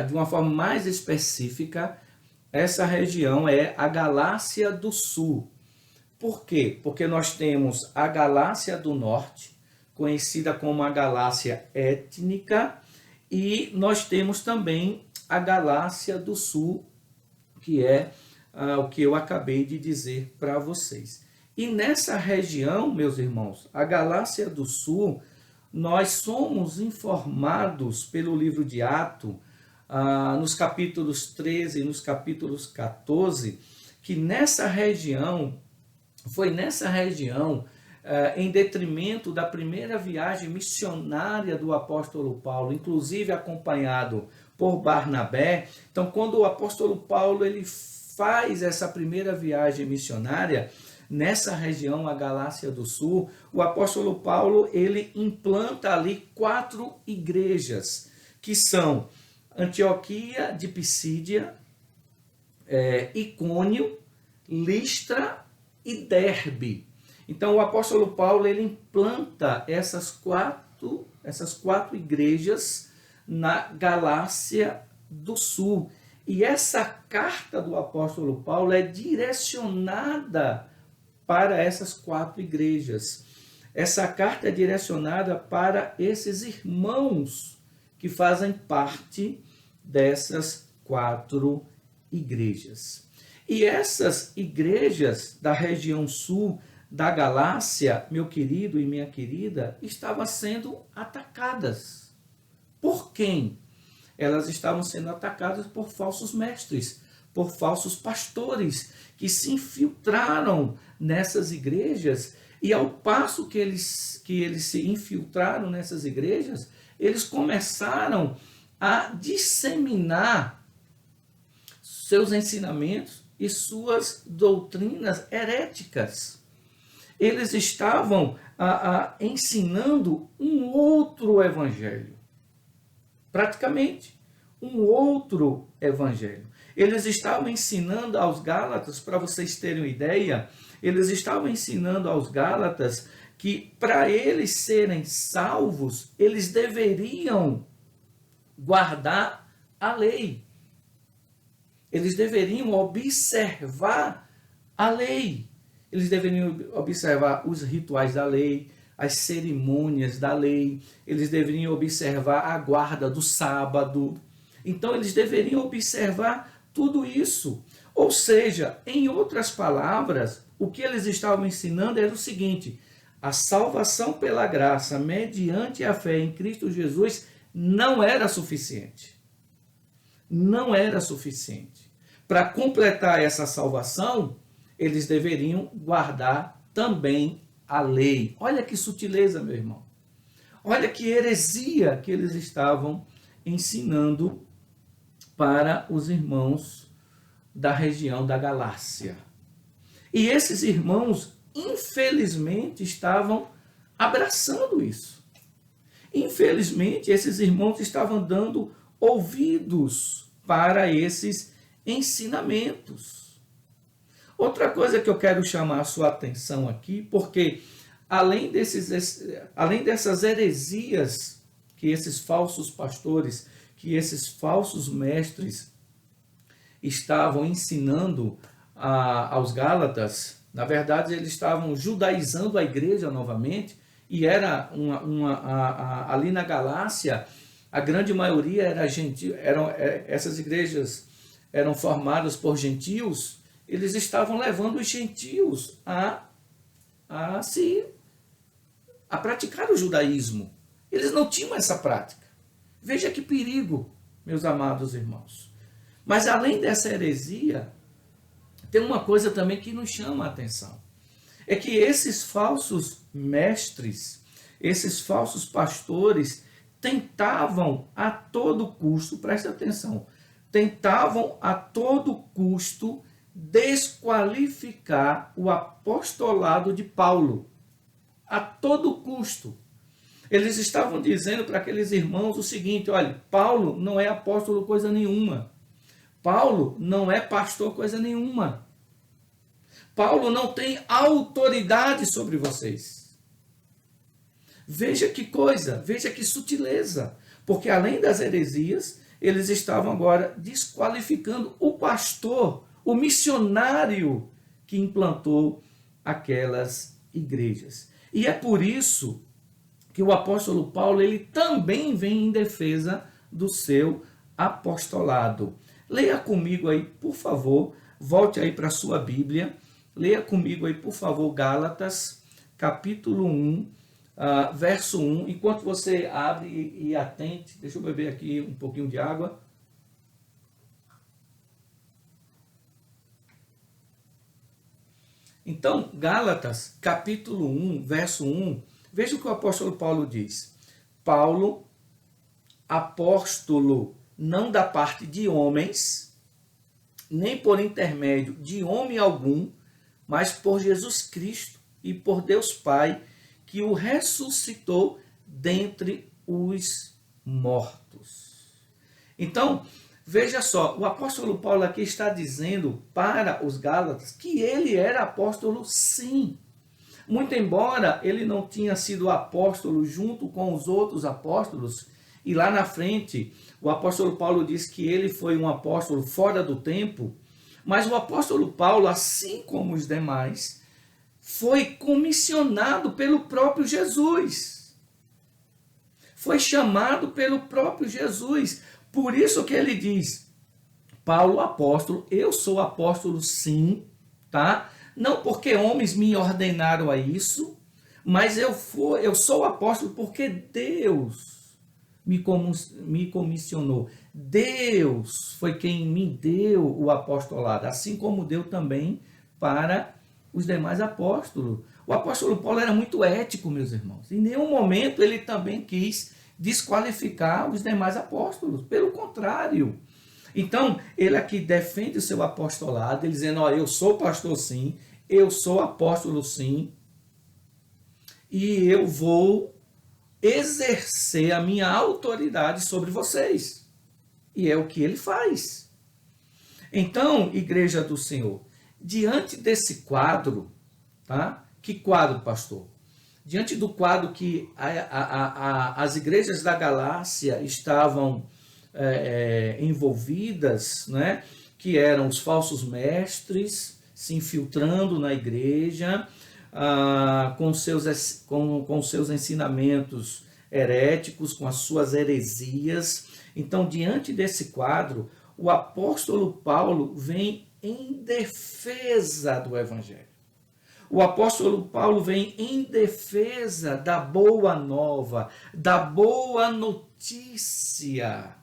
de uma forma mais específica, essa região é a Galácia do Sul. Por quê? Porque nós temos a Galácia do Norte, conhecida como a Galácia étnica, e nós temos também a Galácia do Sul, que é o que eu acabei de dizer para vocês. E nessa região, meus irmãos, a Galácia do Sul, nós somos informados pelo livro de Atos, nos capítulos 13 e nos capítulos 14, que nessa região, foi nessa região, em detrimento da primeira viagem missionária do apóstolo Paulo, inclusive acompanhado por Barnabé. Então, quando o apóstolo Paulo ele faz essa primeira viagem missionária nessa região, a Galácia do Sul, o apóstolo Paulo ele implanta ali 4 igrejas, que são Antioquia de Pisídia, Icônio, Listra e Derbe. Então, o apóstolo Paulo ele implanta essas quatro igrejas na Galácia do Sul. E essa carta do apóstolo Paulo é direcionada para essas 4 igrejas. Essa carta é direcionada para esses irmãos que fazem parte dessas 4 igrejas. E essas igrejas da região sul da Galácia, meu querido e minha querida, estavam sendo atacadas. Por quem? Elas estavam sendo atacadas por falsos mestres, por falsos pastores, que se infiltraram nessas igrejas, e ao passo que eles se infiltraram nessas igrejas, eles começaram a disseminar seus ensinamentos e suas doutrinas heréticas. Eles estavam ensinando um outro evangelho, praticamente um outro evangelho. Eles estavam ensinando aos Gálatas, para vocês terem uma ideia, eles estavam ensinando aos Gálatas que para eles serem salvos, eles deveriam guardar a lei. Eles deveriam observar a lei. Eles deveriam observar os rituais da lei, as cerimônias da lei. Eles deveriam observar a guarda do sábado. Então, eles deveriam observar tudo isso. Ou seja, em outras palavras, o que eles estavam ensinando era o seguinte: a salvação pela graça, mediante a fé em Cristo Jesus, não era suficiente. Não era suficiente. Para completar essa salvação, eles deveriam guardar também a lei. Olha que sutileza, meu irmão. Olha que heresia que eles estavam ensinando para os irmãos da região da Galácia. E esses irmãos, infelizmente, estavam abraçando isso. Infelizmente, esses irmãos estavam dando ouvidos para esses ensinamentos. Outra coisa que eu quero chamar a sua atenção aqui, porque além dessas heresias que esses falsos pastores, que esses falsos mestres estavam ensinando aos Gálatas, na verdade eles estavam judaizando a igreja novamente, e era ali na Galácia, a grande maioria era gentil, essas igrejas eram formadas por gentios. Eles estavam levando os gentios a praticar o judaísmo. Eles não tinham essa prática. Veja que perigo, meus amados irmãos. Mas além dessa heresia, tem uma coisa também que nos chama a atenção. É que esses falsos mestres, esses falsos pastores, tentavam a todo custo, presta atenção, tentavam a todo custo desqualificar o apostolado de Paulo. A todo custo. Eles estavam dizendo para aqueles irmãos o seguinte: olha, Paulo não é apóstolo coisa nenhuma. Paulo não é pastor coisa nenhuma. Paulo não tem autoridade sobre vocês. Veja que coisa, veja que sutileza. Porque além das heresias, eles estavam agora desqualificando o pastor, o missionário que implantou aquelas igrejas. E é por isso que o apóstolo Paulo ele também vem em defesa do seu apostolado. Leia comigo aí, por favor, volte aí para a sua Bíblia, leia comigo aí, por favor, Gálatas, capítulo 1, verso 1. Enquanto você abre e atente, deixa eu beber aqui um pouquinho de água. Então, Gálatas, capítulo 1, verso 1, veja o que o apóstolo Paulo diz. Paulo, apóstolo, não da parte de homens, nem por intermédio de homem algum, mas por Jesus Cristo e por Deus Pai, que o ressuscitou dentre os mortos. Então, veja só, o apóstolo Paulo aqui está dizendo para os Gálatas que ele era apóstolo sim. Muito embora ele não tinha sido apóstolo junto com os outros apóstolos, e lá na frente o apóstolo Paulo diz que ele foi um apóstolo fora do tempo, mas o apóstolo Paulo, assim como os demais, foi comissionado pelo próprio Jesus. Foi chamado pelo próprio Jesus. Por isso que ele diz, Paulo apóstolo, eu sou apóstolo sim, tá? não porque homens me ordenaram a isso, mas eu sou apóstolo porque Deus me comissionou. Deus foi quem me deu o apostolado, assim como deu também para os demais apóstolos. O apóstolo Paulo era muito ético, meus irmãos. Em nenhum momento ele também quis desqualificar os demais apóstolos. Pelo contrário. Então, ele aqui defende o seu apostolado, ele dizendo, eu sou pastor sim, eu sou apóstolo sim, e eu vou exercer a minha autoridade sobre vocês. E é o que ele faz. Então, igreja do Senhor, diante desse quadro, tá? Que quadro, pastor? Diante do quadro que as igrejas da Galácia estavam envolvidas, né? Que eram os falsos mestres se infiltrando na igreja, com seus ensinamentos heréticos, com as suas heresias. Então, diante desse quadro, o apóstolo Paulo vem em defesa do evangelho. O apóstolo Paulo vem em defesa da boa nova, da boa notícia.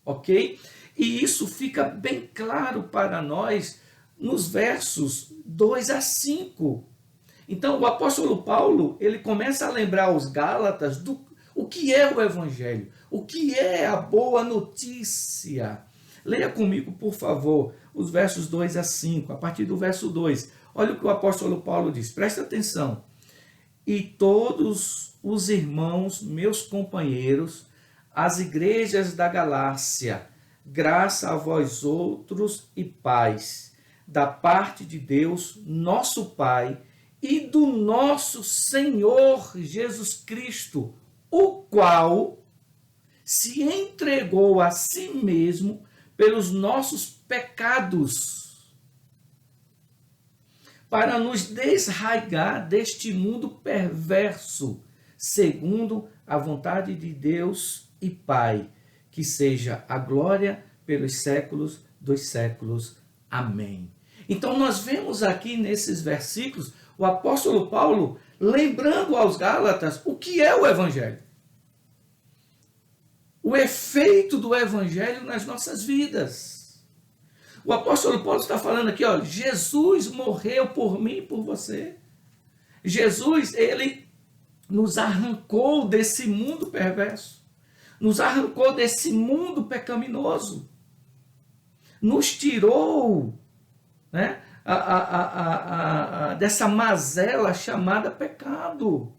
Ok? E isso fica bem claro para nós nos versos 2 a 5. Então, o apóstolo Paulo, ele começa a lembrar aos Gálatas o que é o evangelho, o que é a boa notícia. Leia comigo, por favor, os versos 2 a 5, a partir do verso 2. Olha o que o apóstolo Paulo diz, presta atenção. E todos os irmãos, meus companheiros, as igrejas da Galácia, graça a vós outros e paz, da parte de Deus, nosso Pai, e do nosso Senhor Jesus Cristo, o qual se entregou a si mesmo pelos nossos pecados, para nos desraigar deste mundo perverso, segundo a vontade de Deus e Pai, que seja a glória pelos séculos dos séculos. Amém. Então nós vemos aqui nesses versículos o apóstolo Paulo lembrando aos Gálatas o que é o evangelho. O efeito do evangelho nas nossas vidas. O apóstolo Paulo está falando aqui, ó, Jesus morreu por mim e por você. Jesus, ele nos arrancou desse mundo perverso. Nos arrancou desse mundo pecaminoso. Nos tirou, né, dessa mazela chamada pecado.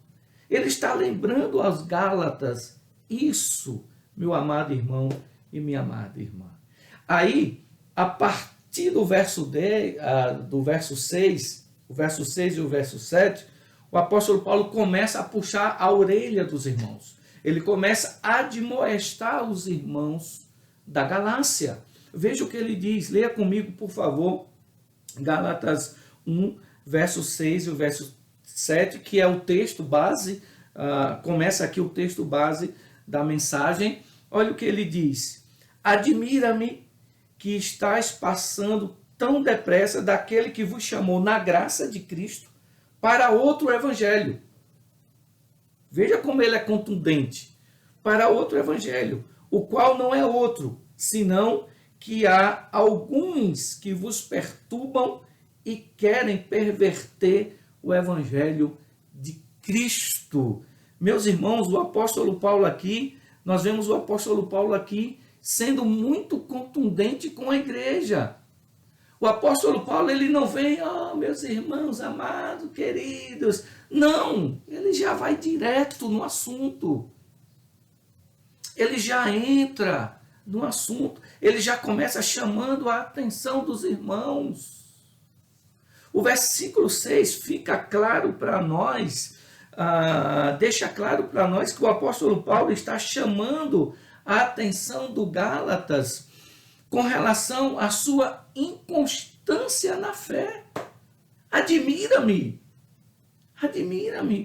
Ele está lembrando aos Gálatas isso, meu amado irmão e minha amada irmã. Aí, a partir do verso 6, o verso 6 e o verso 7, o apóstolo Paulo começa a puxar a orelha dos irmãos. Ele começa a admoestar os irmãos da Galácia. Veja o que ele diz, leia comigo, por favor, Gálatas 1, verso 6 e o verso 7, que é o texto base, começa aqui o texto base da mensagem. Olha o que ele diz. Admira-me que estáis passando tão depressa daquele que vos chamou na graça de Cristo para outro evangelho. Veja como ele é contundente. Para outro evangelho, o qual não é outro, senão que há alguns que vos perturbam e querem perverter o evangelho de Cristo. Meus irmãos, o apóstolo Paulo aqui, nós vemos o apóstolo Paulo aqui sendo muito contundente com a igreja. O apóstolo Paulo, ele não vem, meus irmãos amados, queridos. Não, ele já vai direto no assunto. Ele já entra no assunto. Ele já começa chamando a atenção dos irmãos. O versículo 6 fica claro para nós, deixa claro para nós que o apóstolo Paulo está chamando a atenção do Gálatas com relação à sua inconstância na fé. Admira-me,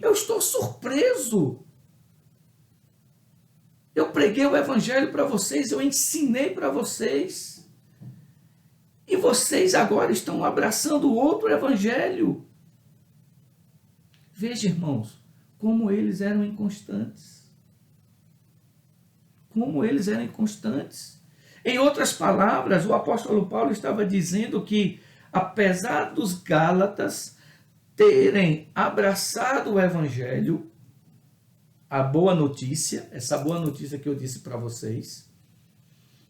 eu estou surpreso. Eu preguei o evangelho para vocês, eu ensinei para vocês. E vocês agora estão abraçando outro evangelho. Veja, irmãos, como eles eram inconstantes. Como eles eram inconstantes. Em outras palavras, o apóstolo Paulo estava dizendo que, apesar dos Gálatas terem abraçado o evangelho, a boa notícia, essa boa notícia que eu disse para vocês,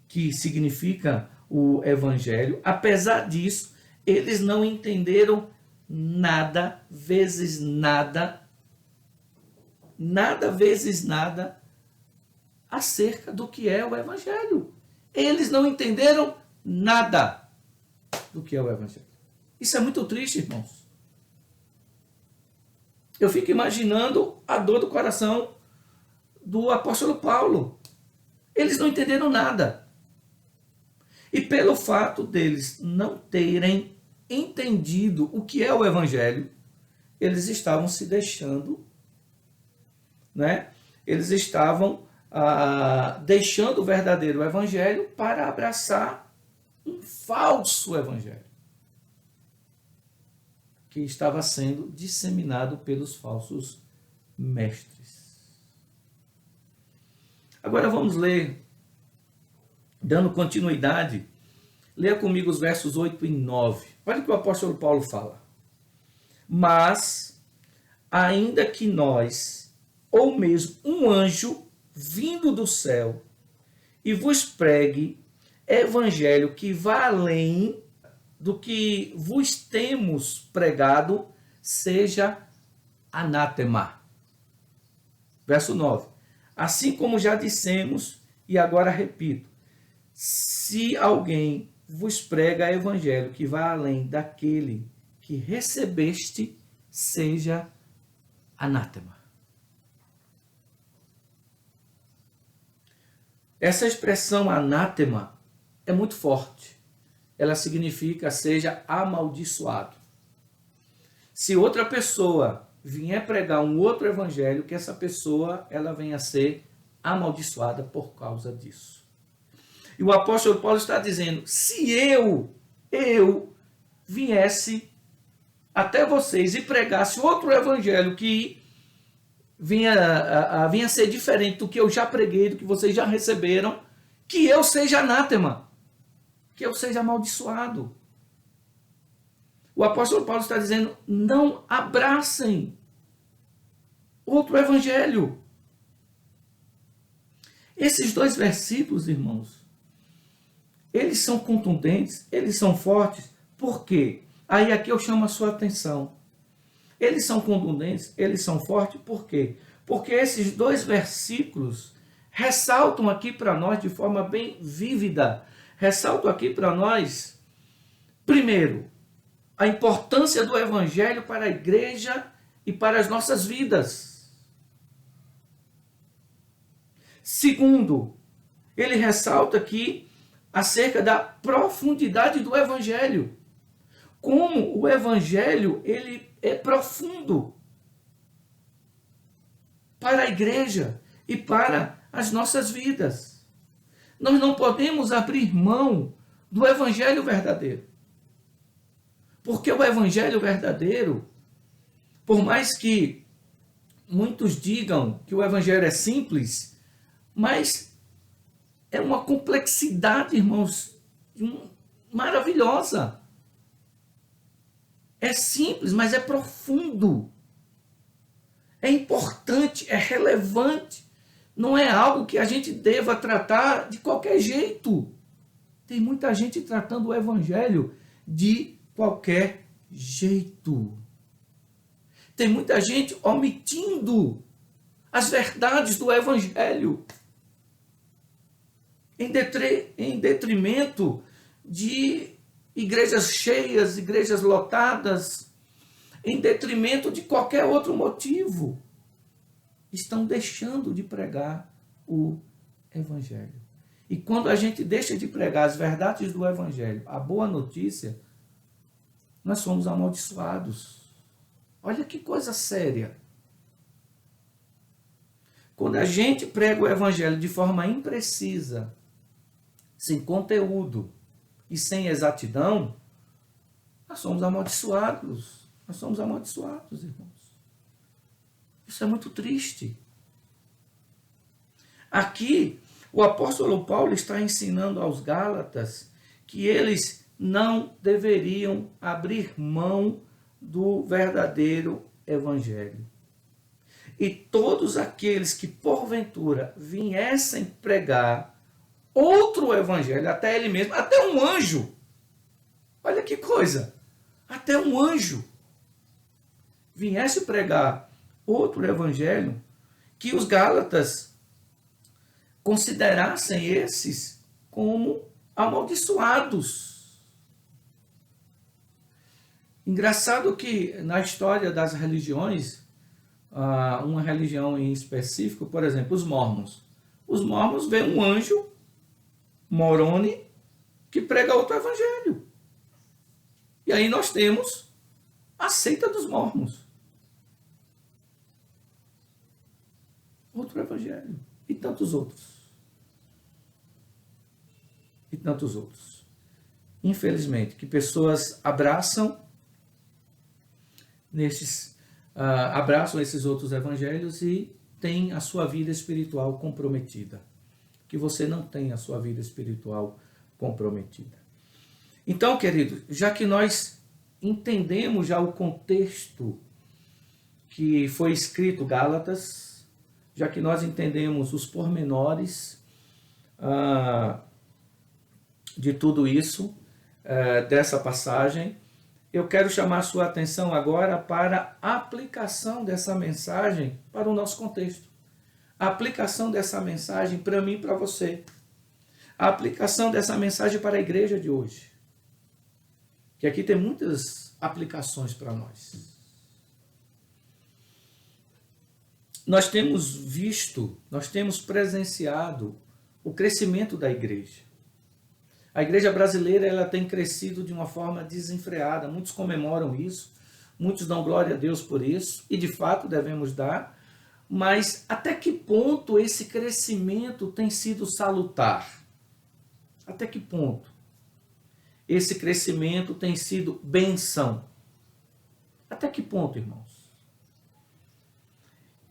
que significa o evangelho, apesar disso, eles não entenderam nada vezes nada vezes nada acerca do que é o evangelho. Eles não entenderam nada do que é o evangelho. Isso é muito triste, irmãos. Eu fico imaginando a dor do coração do apóstolo Paulo. Eles não entenderam nada. E pelo fato deles não terem entendido o que é o evangelho, eles estavam se deixando, né? Eles estavam deixando o verdadeiro evangelho para abraçar um falso evangelho que estava sendo disseminado pelos falsos mestres. Agora vamos ler, dando continuidade, leia comigo os versos 8 e 9. Olha o que o apóstolo Paulo fala. Mas, ainda que nós, ou mesmo um anjo vindo do céu, e vos pregue evangelho que vá além do que vos temos pregado, seja anátema. Verso 9. Assim como já dissemos, e agora repito, se alguém vos prega evangelho que vá além daquele que recebeste, seja anátema. Essa expressão anátema é muito forte. Ela significa seja amaldiçoado. Se outra pessoa vier pregar um outro evangelho, que essa pessoa ela venha a ser amaldiçoada por causa disso. E o apóstolo Paulo está dizendo, se eu viesse até vocês e pregasse outro evangelho que vinha a ser diferente do que eu já preguei, do que vocês já receberam, que eu seja anátema, que eu seja amaldiçoado. O apóstolo Paulo está dizendo, não abracem outro evangelho. Esses dois versículos, irmãos, eles são contundentes, eles são fortes. Por quê? Aí aqui eu chamo a sua atenção. Eles são contundentes, eles são fortes, por quê? Porque esses dois versículos ressaltam aqui para nós de forma bem vívida, ressaltam aqui para nós, primeiro, a importância do evangelho para a igreja e para as nossas vidas. Segundo, ele ressalta aqui acerca da profundidade do evangelho. Como o evangelho ele é profundo para a igreja e para as nossas vidas. Nós não podemos abrir mão do evangelho verdadeiro. Porque o evangelho verdadeiro, por mais que muitos digam que o evangelho é simples, mas é uma complexidade, irmãos, maravilhosa. É simples, mas é profundo. É importante, é relevante. Não é algo que a gente deva tratar de qualquer jeito. Tem muita gente tratando o evangelho de qualquer jeito. Tem muita gente omitindo as verdades do evangelho em detrimento de igrejas cheias, igrejas lotadas, em detrimento de qualquer outro motivo. Estão deixando de pregar o evangelho. E quando a gente deixa de pregar as verdades do evangelho, a boa notícia, nós somos amaldiçoados. Olha que coisa séria. Quando a gente prega o evangelho de forma imprecisa, sem conteúdo, e sem exatidão, nós somos amaldiçoados. Nós somos amaldiçoados, irmãos. Isso é muito triste. Aqui, o apóstolo Paulo está ensinando aos Gálatas que eles não deveriam abrir mão do verdadeiro evangelho. E todos aqueles que porventura viessem pregar outro evangelho, até ele mesmo, até um anjo, olha que coisa, até um anjo viesse pregar outro evangelho, que os Gálatas considerassem esses como amaldiçoados. Engraçado que na história das religiões, uma religião em específico, por exemplo, os mormons. Os mormons veem um anjo, Moroni, que prega outro evangelho. E aí nós temos a seita dos mormons. Outro evangelho. E tantos outros. E tantos outros. Infelizmente, que pessoas abraçam esses outros evangelhos e têm a sua vida espiritual comprometida. Que você não tenha a sua vida espiritual comprometida. Então, querido, já que nós entendemos já o contexto que foi escrito Gálatas, já que nós entendemos os pormenores de tudo isso, dessa passagem, eu quero chamar a sua atenção agora para a aplicação dessa mensagem para o nosso contexto. A aplicação dessa mensagem para mim e para você. A aplicação dessa mensagem para a igreja de hoje. Que aqui tem muitas aplicações para nós. Nós temos visto, nós temos presenciado o crescimento da igreja. A igreja brasileira ela tem crescido de uma forma desenfreada. Muitos comemoram isso, muitos dão glória a Deus por isso, e de fato devemos dar. Mas até que ponto esse crescimento tem sido salutar? Até que ponto esse crescimento tem sido benção? Até que ponto, irmãos?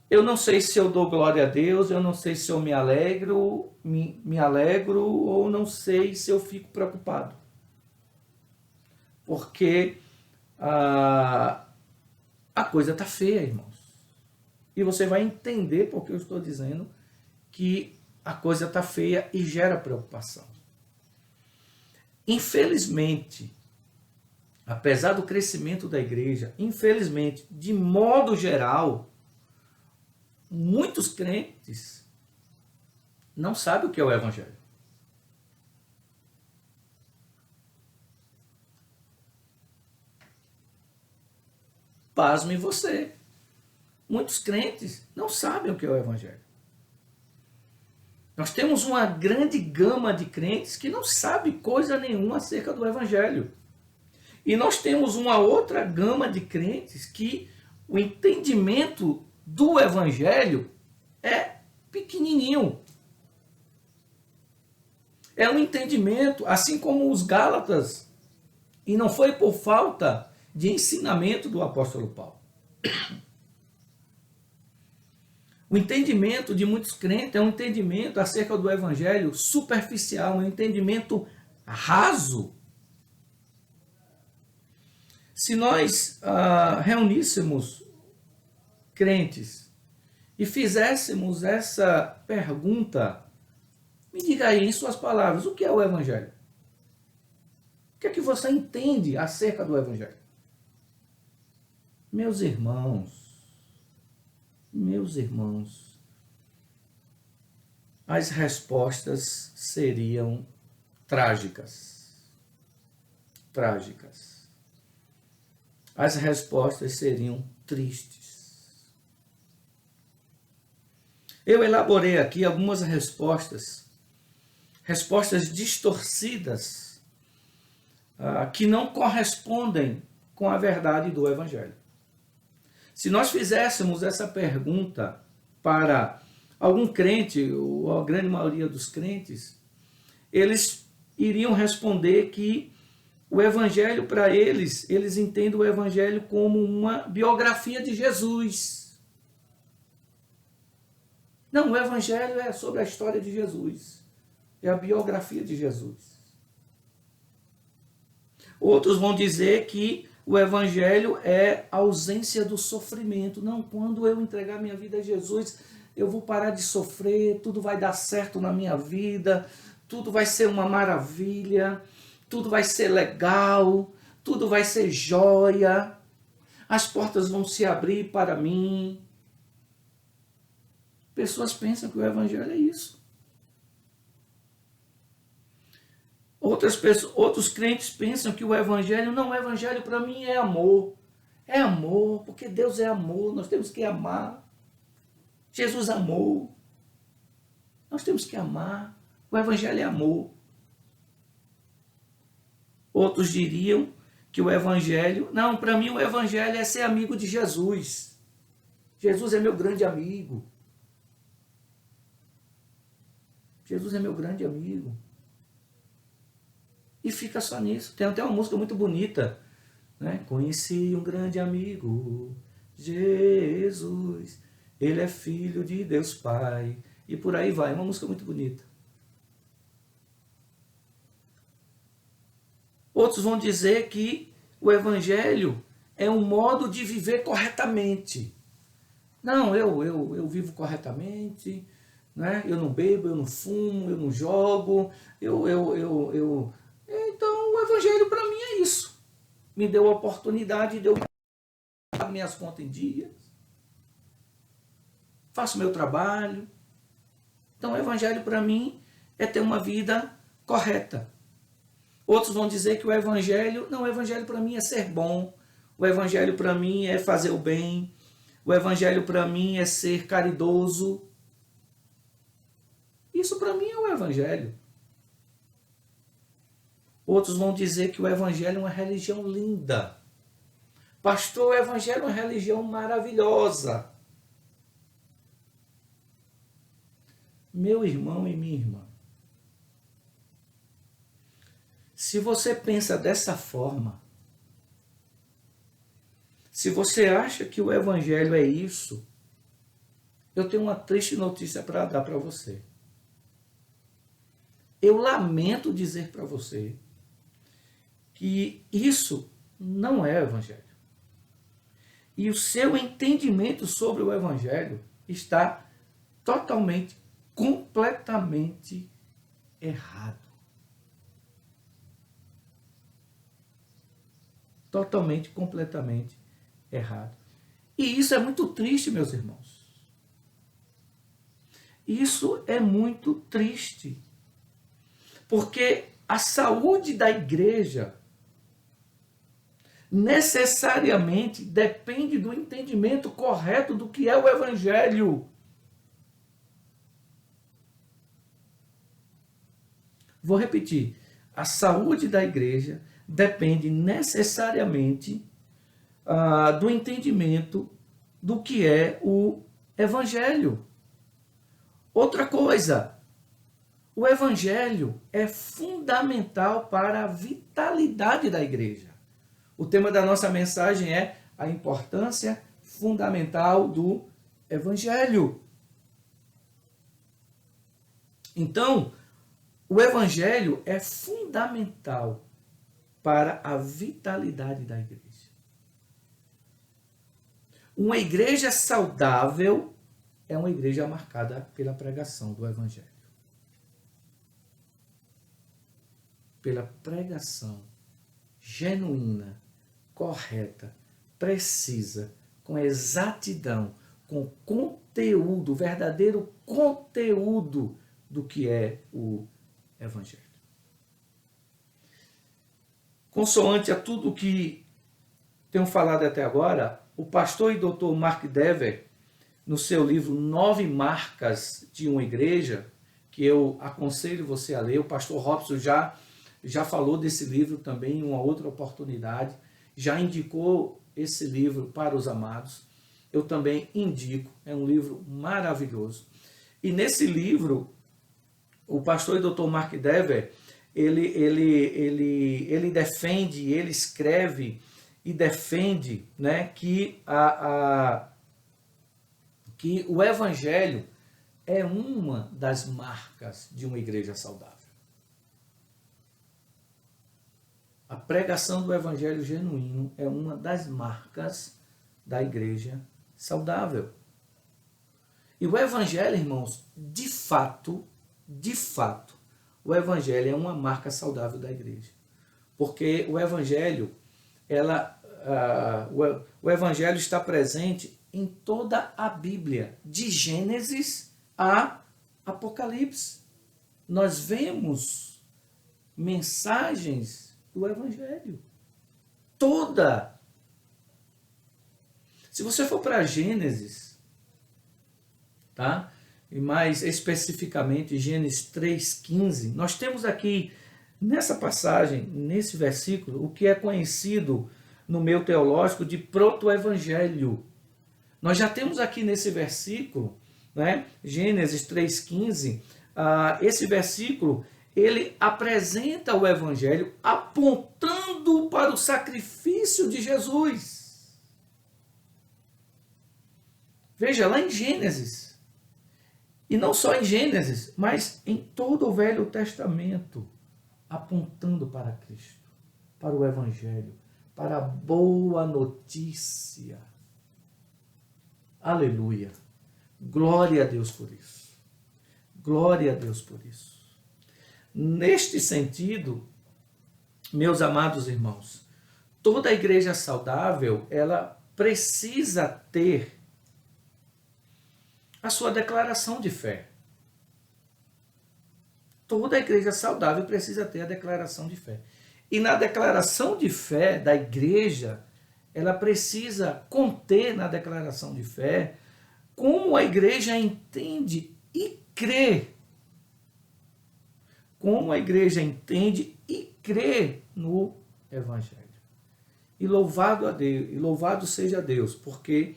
Eu não sei se eu dou glória a Deus, eu não sei se eu me alegro, ou não sei se eu fico preocupado. Porque a coisa está feia, irmãos. E você vai entender porque eu estou dizendo que a coisa está feia e gera preocupação. Infelizmente, apesar do crescimento da igreja, infelizmente, de modo geral, muitos crentes não sabem o que é o evangelho. Pasme você. Muitos crentes não sabem o que é o evangelho. Nós temos uma grande gama de crentes que não sabem coisa nenhuma acerca do evangelho. E nós temos uma outra gama de crentes que o entendimento do evangelho é pequenininho. É um entendimento, assim como os Gálatas, e não foi por falta de ensinamento do apóstolo Paulo. O entendimento de muitos crentes é um entendimento acerca do evangelho superficial, um entendimento raso. Se nós reuníssemos crentes e fizéssemos essa pergunta, me diga aí em suas palavras, o que é o evangelho? O que é que você entende acerca do evangelho? Meus irmãos, as respostas seriam trágicas. Trágicas. As respostas seriam tristes. Eu elaborei aqui algumas respostas distorcidas, que não correspondem com a verdade do evangelho. Se nós fizéssemos essa pergunta para algum crente, ou a grande maioria dos crentes, eles iriam responder que o Evangelho, para eles entendem o Evangelho como uma biografia de Jesus. Não, o Evangelho é sobre a história de Jesus. É a biografia de Jesus. Outros vão dizer que o Evangelho é a ausência do sofrimento. Não, quando eu entregar minha vida a Jesus, eu vou parar de sofrer, tudo vai dar certo na minha vida, tudo vai ser uma maravilha, tudo vai ser legal, tudo vai ser jóia, as portas vão se abrir para mim. Pessoas pensam que o Evangelho é isso. Outros crentes pensam que o Evangelho, não, o Evangelho para mim é amor. É amor, porque Deus é amor, nós temos que amar. Jesus amou. Nós temos que amar. O Evangelho é amor. Outros diriam que o Evangelho, não, para mim o Evangelho é ser amigo de Jesus. Jesus é meu grande amigo. Jesus é meu grande amigo. E fica só nisso. Tem até uma música muito bonita, né? Conheci um grande amigo, Jesus, ele é filho de Deus Pai. E por aí vai, uma música muito bonita. Outros vão dizer que o Evangelho é um modo de viver corretamente. Não, eu vivo corretamente, né? Eu não bebo, eu não fumo, eu não jogo, Então o Evangelho para mim é isso. Me deu a oportunidade de eu pagar minhas contas em dias, faço meu trabalho. Então o Evangelho para mim é ter uma vida correta. Outros vão dizer que o Evangelho para mim é ser bom, o Evangelho para mim é fazer o bem, o Evangelho para mim é ser caridoso. Isso para mim é o Evangelho. Outros vão dizer que o Evangelho é uma religião linda. Pastor, o Evangelho é uma religião maravilhosa. Meu irmão e minha irmã, se você pensa dessa forma, se você acha que o Evangelho é isso, eu tenho uma triste notícia para dar para você. Eu lamento dizer para você que isso não é o Evangelho. E o seu entendimento sobre o Evangelho está totalmente, completamente errado. Totalmente, completamente errado. E isso é muito triste, meus irmãos. Isso é muito triste. Porque a saúde da igreja necessariamente depende do entendimento correto do que é o Evangelho. Vou repetir. A saúde da igreja depende necessariamente do entendimento do que é o Evangelho. Outra coisa, o Evangelho é fundamental para a vitalidade da igreja. O tema da nossa mensagem é a importância fundamental do Evangelho. Então, o Evangelho é fundamental para a vitalidade da igreja. Uma igreja saudável é uma igreja marcada pela pregação do Evangelho. Pela pregação genuína, correta, precisa, com exatidão, com conteúdo, verdadeiro conteúdo do que é o Evangelho. Consoante a tudo que tenho falado até agora, o pastor e doutor Mark Dever, no seu livro 9 Marcas de uma Igreja, que eu aconselho você a ler, o pastor Robson já falou desse livro também em uma outra oportunidade, já indicou esse livro para os amados. Eu também indico, é um livro maravilhoso. E nesse livro, o pastor e doutor Mark Dever, ele defende, ele escreve e defende, né, que o Evangelho é uma das marcas de uma igreja saudável. A pregação do Evangelho genuíno é uma das marcas da igreja saudável. E o Evangelho, irmãos, de fato, o Evangelho é uma marca saudável da igreja. Porque o Evangelho, o Evangelho está presente em toda a Bíblia, de Gênesis a Apocalipse. Nós vemos mensagens do Evangelho. Toda. Se você for para Gênesis, tá? E mais especificamente Gênesis 3,15, nós temos aqui nessa passagem, nesse versículo, o que é conhecido no meio teológico de proto-evangelho. Nós já temos aqui nesse versículo, né, Gênesis 3,15, esse versículo, ele apresenta o evangelho apontando para o sacrifício de Jesus. Veja, lá em Gênesis, e não só em Gênesis, mas em todo o Velho Testamento, apontando para Cristo, para o evangelho, para a boa notícia. Aleluia. Glória a Deus por isso. Glória a Deus por isso. Neste sentido, meus amados irmãos, toda a igreja saudável, ela precisa ter a sua declaração de fé. Toda a igreja saudável precisa ter a declaração de fé. E na declaração de fé da igreja, ela precisa conter na declaração de fé como a igreja entende e crê. Como a igreja entende e crê no Evangelho. E louvado a Deus, e louvado seja Deus, porque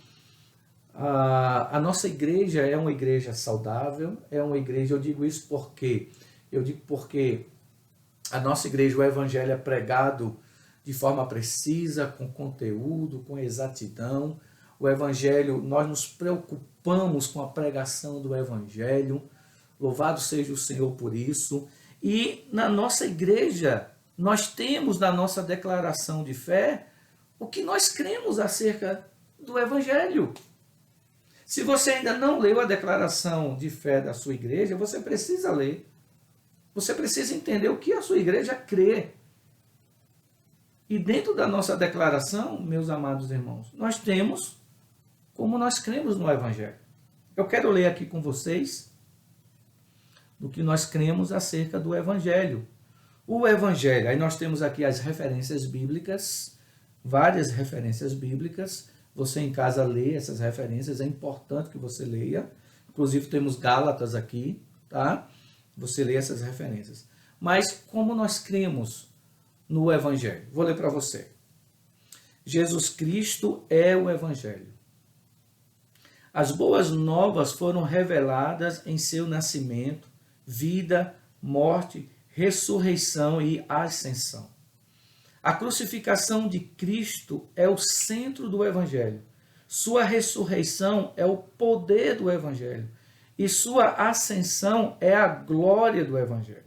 a nossa igreja é uma igreja saudável, é uma igreja, eu digo isso porque a nossa igreja, o Evangelho é pregado de forma precisa, com conteúdo, com exatidão. O Evangelho, nós nos preocupamos com a pregação do Evangelho. Louvado seja o Senhor por isso. E na nossa igreja, nós temos na nossa declaração de fé o que nós cremos acerca do Evangelho. Se você ainda não leu a declaração de fé da sua igreja, você precisa ler. Você precisa entender o que a sua igreja crê. E dentro da nossa declaração, meus amados irmãos, nós temos como nós cremos no Evangelho. Eu quero ler aqui com vocês do que nós cremos acerca do Evangelho. O Evangelho, aí nós temos aqui as referências bíblicas, várias referências bíblicas. Você em casa lê essas referências, é importante que você leia. Inclusive temos Gálatas aqui, tá? Você lê essas referências. Mas como nós cremos no Evangelho? Vou ler para você. Jesus Cristo é o Evangelho. As boas novas foram reveladas em seu nascimento, vida, morte, ressurreição e ascensão. A crucificação de Cristo é o centro do Evangelho. Sua ressurreição é o poder do Evangelho. E sua ascensão é a glória do Evangelho.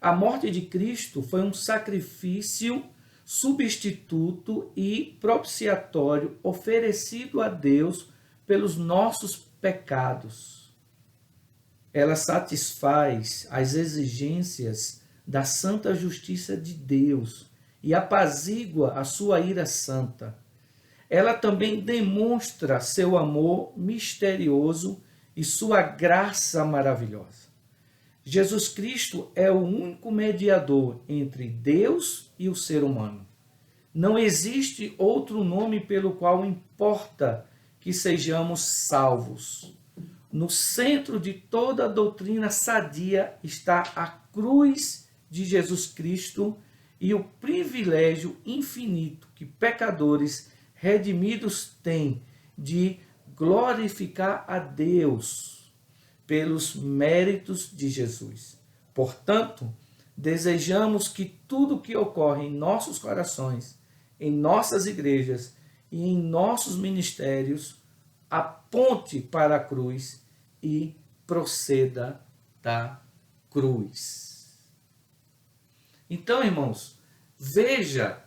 A morte de Cristo foi um sacrifício substituto e propiciatório oferecido a Deus pelos nossos pecados. Ela satisfaz as exigências da santa justiça de Deus e apazigua a sua ira santa. Ela também demonstra seu amor misterioso e sua graça maravilhosa. Jesus Cristo é o único mediador entre Deus e o ser humano. Não existe outro nome pelo qual importa que sejamos salvos. No centro de toda a doutrina sadia está a cruz de Jesus Cristo e o privilégio infinito que pecadores redimidos têm de glorificar a Deus pelos méritos de Jesus. Portanto, desejamos que tudo que ocorre em nossos corações, em nossas igrejas e em nossos ministérios aponte para a cruz e proceda da cruz. Então, irmãos, veja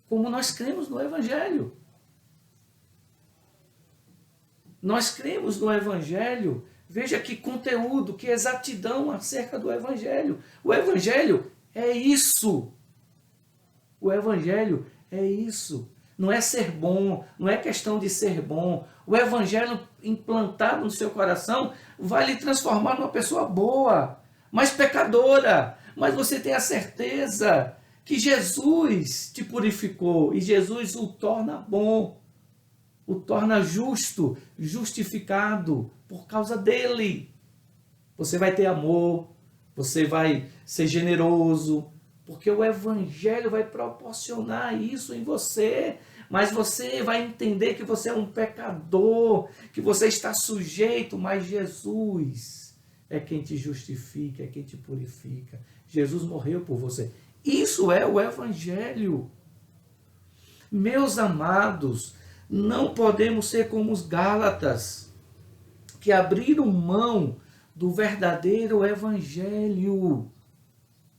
como nós cremos no Evangelho. Nós cremos no Evangelho. Veja que conteúdo, que exatidão acerca do Evangelho. O Evangelho é isso. O Evangelho é isso. Não é ser bom, não é questão de ser bom. O Evangelho implantado no seu coração vai lhe transformar numa pessoa boa, mas pecadora. Mas você tem a certeza que Jesus te purificou e Jesus o torna bom, o torna justo, justificado por causa dele. Você vai ter amor, você vai ser generoso, porque o Evangelho vai proporcionar isso em você. Mas você vai entender que você é um pecador, que você está sujeito, mas Jesus é quem te justifica, é quem te purifica. Jesus morreu por você. Isso é o Evangelho. Meus amados, não podemos ser como os Gálatas, que abriram mão do verdadeiro Evangelho.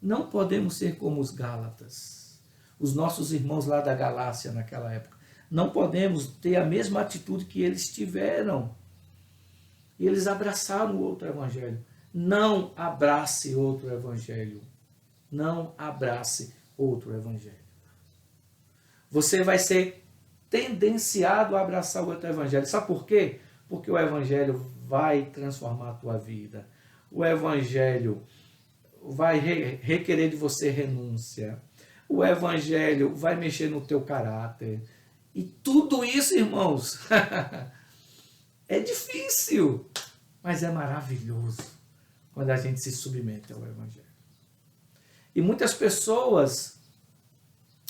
Não podemos ser como os Gálatas, os nossos irmãos lá da Galácia naquela época. Não podemos ter a mesma atitude que eles tiveram. E eles abraçaram o outro Evangelho. Não abrace outro Evangelho. Não abrace outro Evangelho. Você vai ser tendenciado a abraçar o outro Evangelho. Sabe por quê? Porque o Evangelho vai transformar a tua vida. O Evangelho vai requerer de você renúncia. O Evangelho vai mexer no teu caráter. E tudo isso, irmãos, é difícil, mas é maravilhoso quando a gente se submete ao Evangelho. E muitas pessoas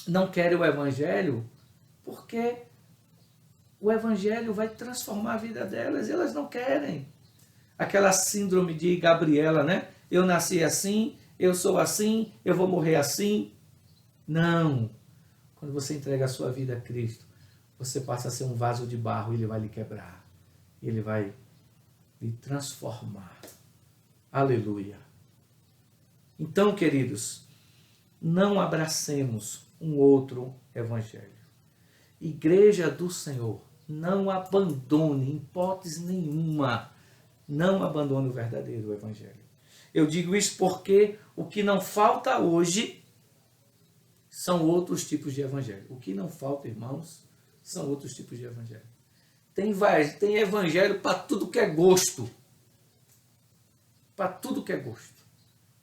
não querem o Evangelho porque o Evangelho vai transformar a vida delas e elas não querem. Aquela síndrome de Gabriela, né? Eu nasci assim, eu sou assim, eu vou morrer assim. Não. Quando você entrega a sua vida a Cristo, você passa a ser um vaso de barro e Ele vai lhe quebrar. Ele vai lhe transformar. Aleluia. Então, queridos, não abracemos um outro Evangelho. Igreja do Senhor, não abandone, em hipótese nenhuma, não abandone o verdadeiro Evangelho. Eu digo isso porque o que não falta hoje são outros tipos de Evangelho. O que não falta, irmãos, são outros tipos de Evangelho. Tem Evangelho para tudo que é gosto. Para tudo que é gosto.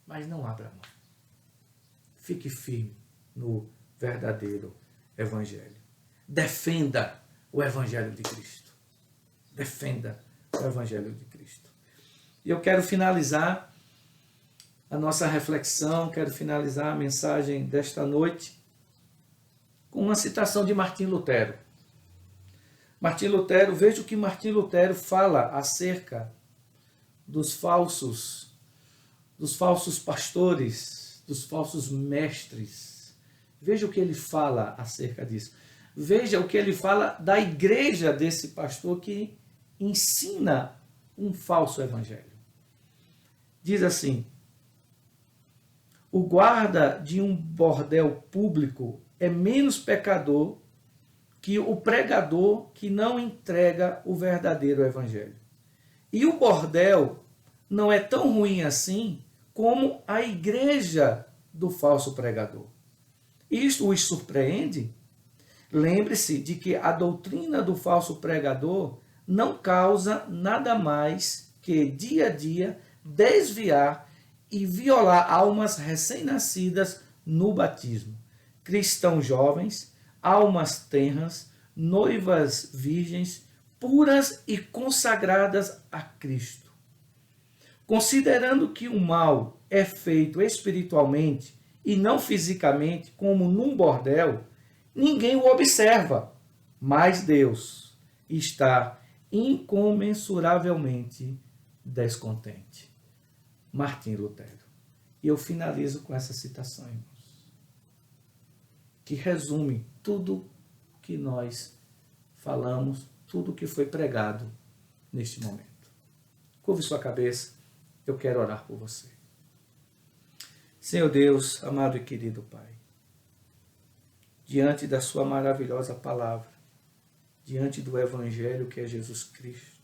Mas não abra mão. Fique firme no verdadeiro Evangelho. Defenda o Evangelho de Cristo. Defenda o Evangelho de Cristo. E eu quero finalizar a nossa reflexão, quero finalizar a mensagem desta noite com uma citação de Martim Lutero. Martim Lutero, veja o que Martim Lutero fala acerca dos falsos pastores, dos falsos mestres. Veja o que ele fala acerca disso. Veja o que ele fala da igreja desse pastor que ensina um falso evangelho. Diz assim: o guarda de um bordel público é menos pecador que o pregador que não entrega o verdadeiro evangelho. E o bordel não é tão ruim assim como a igreja do falso pregador. Isto os surpreende? Lembre-se de que a doutrina do falso pregador não causa nada mais que, dia a dia, desviar e violar almas recém-nascidas no batismo. Cristãos jovens, almas tenras, noivas virgens, puras e consagradas a Cristo. Considerando que o mal é feito espiritualmente e não fisicamente, como num bordel, ninguém o observa, mas Deus está incomensuravelmente descontente. Martim Lutero. E eu finalizo com essa citação, irmãos, que resume tudo que nós falamos, tudo que foi pregado neste momento. Curve sua cabeça, eu quero orar por você. Senhor Deus, amado e querido Pai, diante da sua maravilhosa palavra, diante do Evangelho que é Jesus Cristo,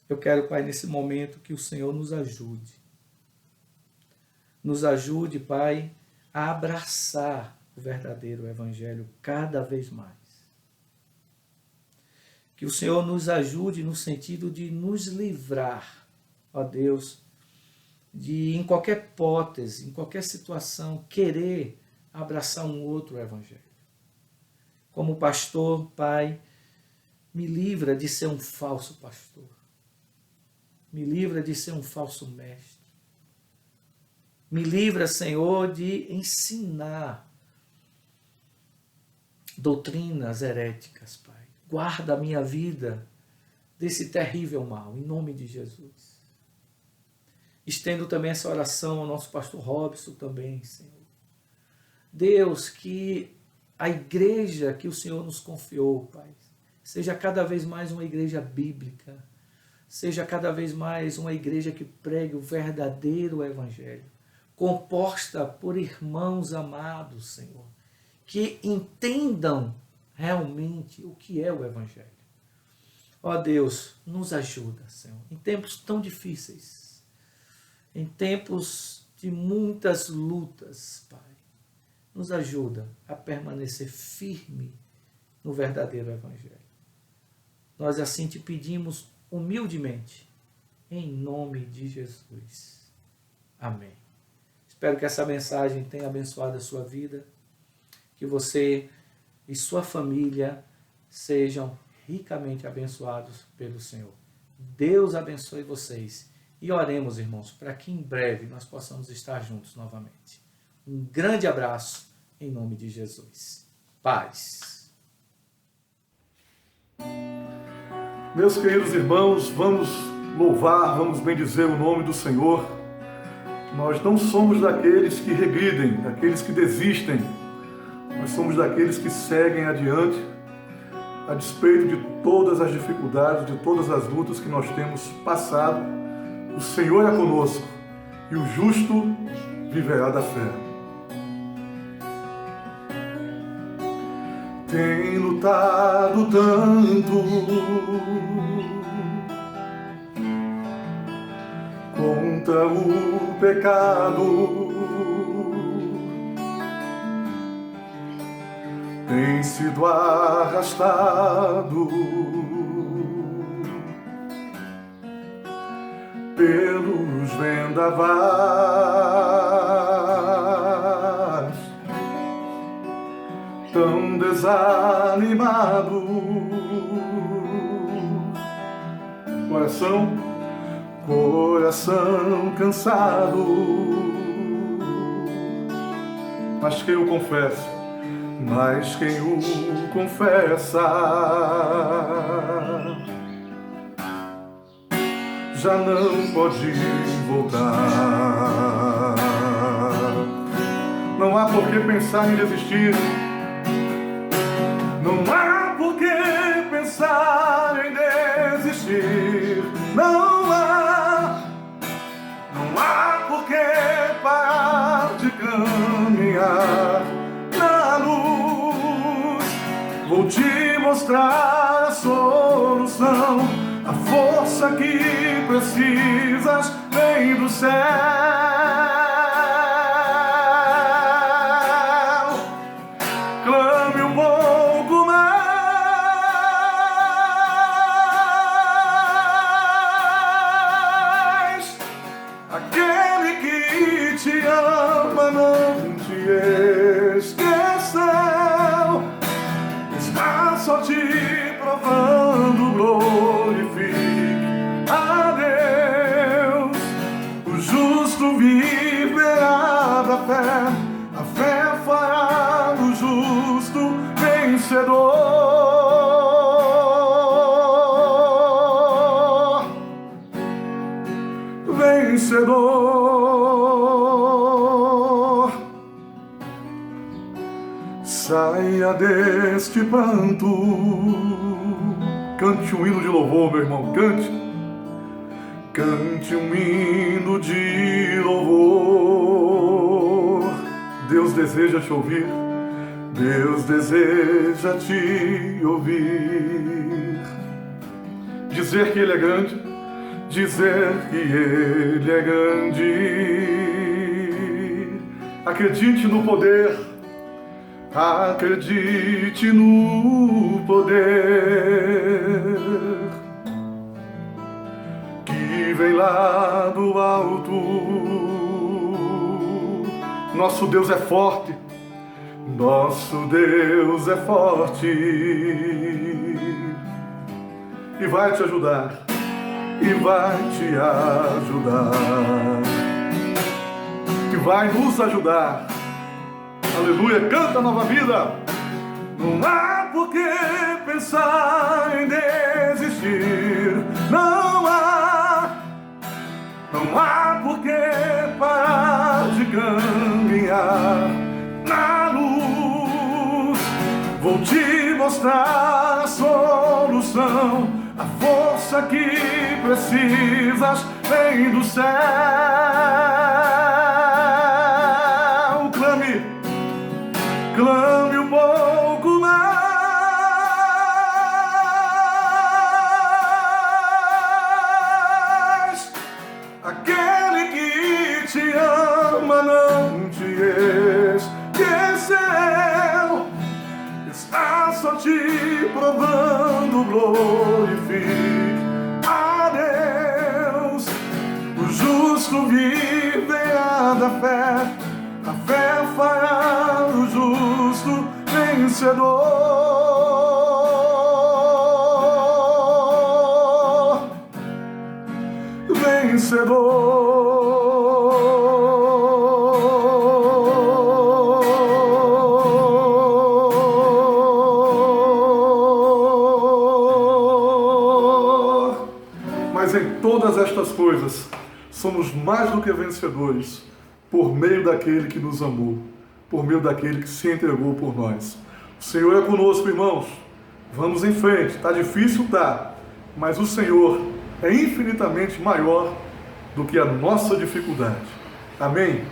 eu quero, Pai, nesse momento que o Senhor nos ajude. Nos ajude, Pai, a abraçar o verdadeiro Evangelho cada vez mais. Que o Senhor nos ajude no sentido de nos livrar, ó Deus, de em qualquer hipótese, em qualquer situação, querer abraçar um outro Evangelho. Como pastor, Pai, me livra de ser um falso pastor. Me livra de ser um falso mestre. Me livra, Senhor, de ensinar doutrinas heréticas, Pai. Guarda a minha vida desse terrível mal, em nome de Jesus. Estendo também essa oração ao nosso pastor Robson também, Senhor. Deus, que a igreja que o Senhor nos confiou, Pai, seja cada vez mais uma igreja bíblica, seja cada vez mais uma igreja que pregue o verdadeiro Evangelho, composta por irmãos amados, Senhor, que entendam realmente o que é o Evangelho. Ó Deus, nos ajuda, Senhor, em tempos tão difíceis, em tempos de muitas lutas, Pai. Nos ajuda a permanecer firme no verdadeiro Evangelho. Nós assim te pedimos humildemente, em nome de Jesus. Amém. Espero que essa mensagem tenha abençoado a sua vida, que você e sua família sejam ricamente abençoados pelo Senhor. Deus abençoe vocês e oremos, irmãos, para que em breve nós possamos estar juntos novamente. Um grande abraço em nome de Jesus. Paz. Meus queridos irmãos, vamos louvar, vamos bendizer o nome do Senhor. Nós não somos daqueles que regridem, daqueles que desistem. Nós somos daqueles que seguem adiante, a despeito de todas as dificuldades, de todas as lutas que nós temos passado. O Senhor é conosco e o justo viverá da fé. Tem lutado tanto contra o pecado, tem sido arrastado pelos vendavais, tão desanimado, coração cansado. Mas quem o confessa, já não pode voltar. Não há por que pensar em desistir. Não há por que pensar em desistir. Não há por que parar de caminhar na luz. Vou te mostrar a solução. A força que precisas vem do céu. Clame um pouco mais. Aquele que te ama não te esqueceu. Está só te provando, glorifique a Deus. O justo viverá da fé. A fé fará do justo vencedor. Vencedor. saia deste pranto. Cante um hino de louvor, meu irmão, cante. Cante um hino de louvor. Deus deseja te ouvir, Deus deseja te ouvir. Dizer que Ele é grande, dizer que Ele é grande. Acredite no poder, acredite no poder que vem lá do alto. Nosso Deus é forte, nosso Deus é forte e vai te ajudar, e vai te ajudar, e vai nos ajudar. Aleluia, canta Nova Vida. Não há por que pensar em desistir, não há por que parar de caminhar na luz. Vou te mostrar a solução, a força que precisas vem do céu. Clame um pouco mais. Aquele que te ama não te esqueceu, está só te provando. Glorifique a Deus. O justo viverá da fé, a fé fará o justo vencedor. Mas em todas estas coisas somos mais do que vencedores por meio daquele que nos amou, por meio daquele que se entregou por nós. O Senhor é conosco, irmãos. Vamos em frente. Está difícil? Tá. Mas o Senhor é infinitamente maior do que a nossa dificuldade. Amém?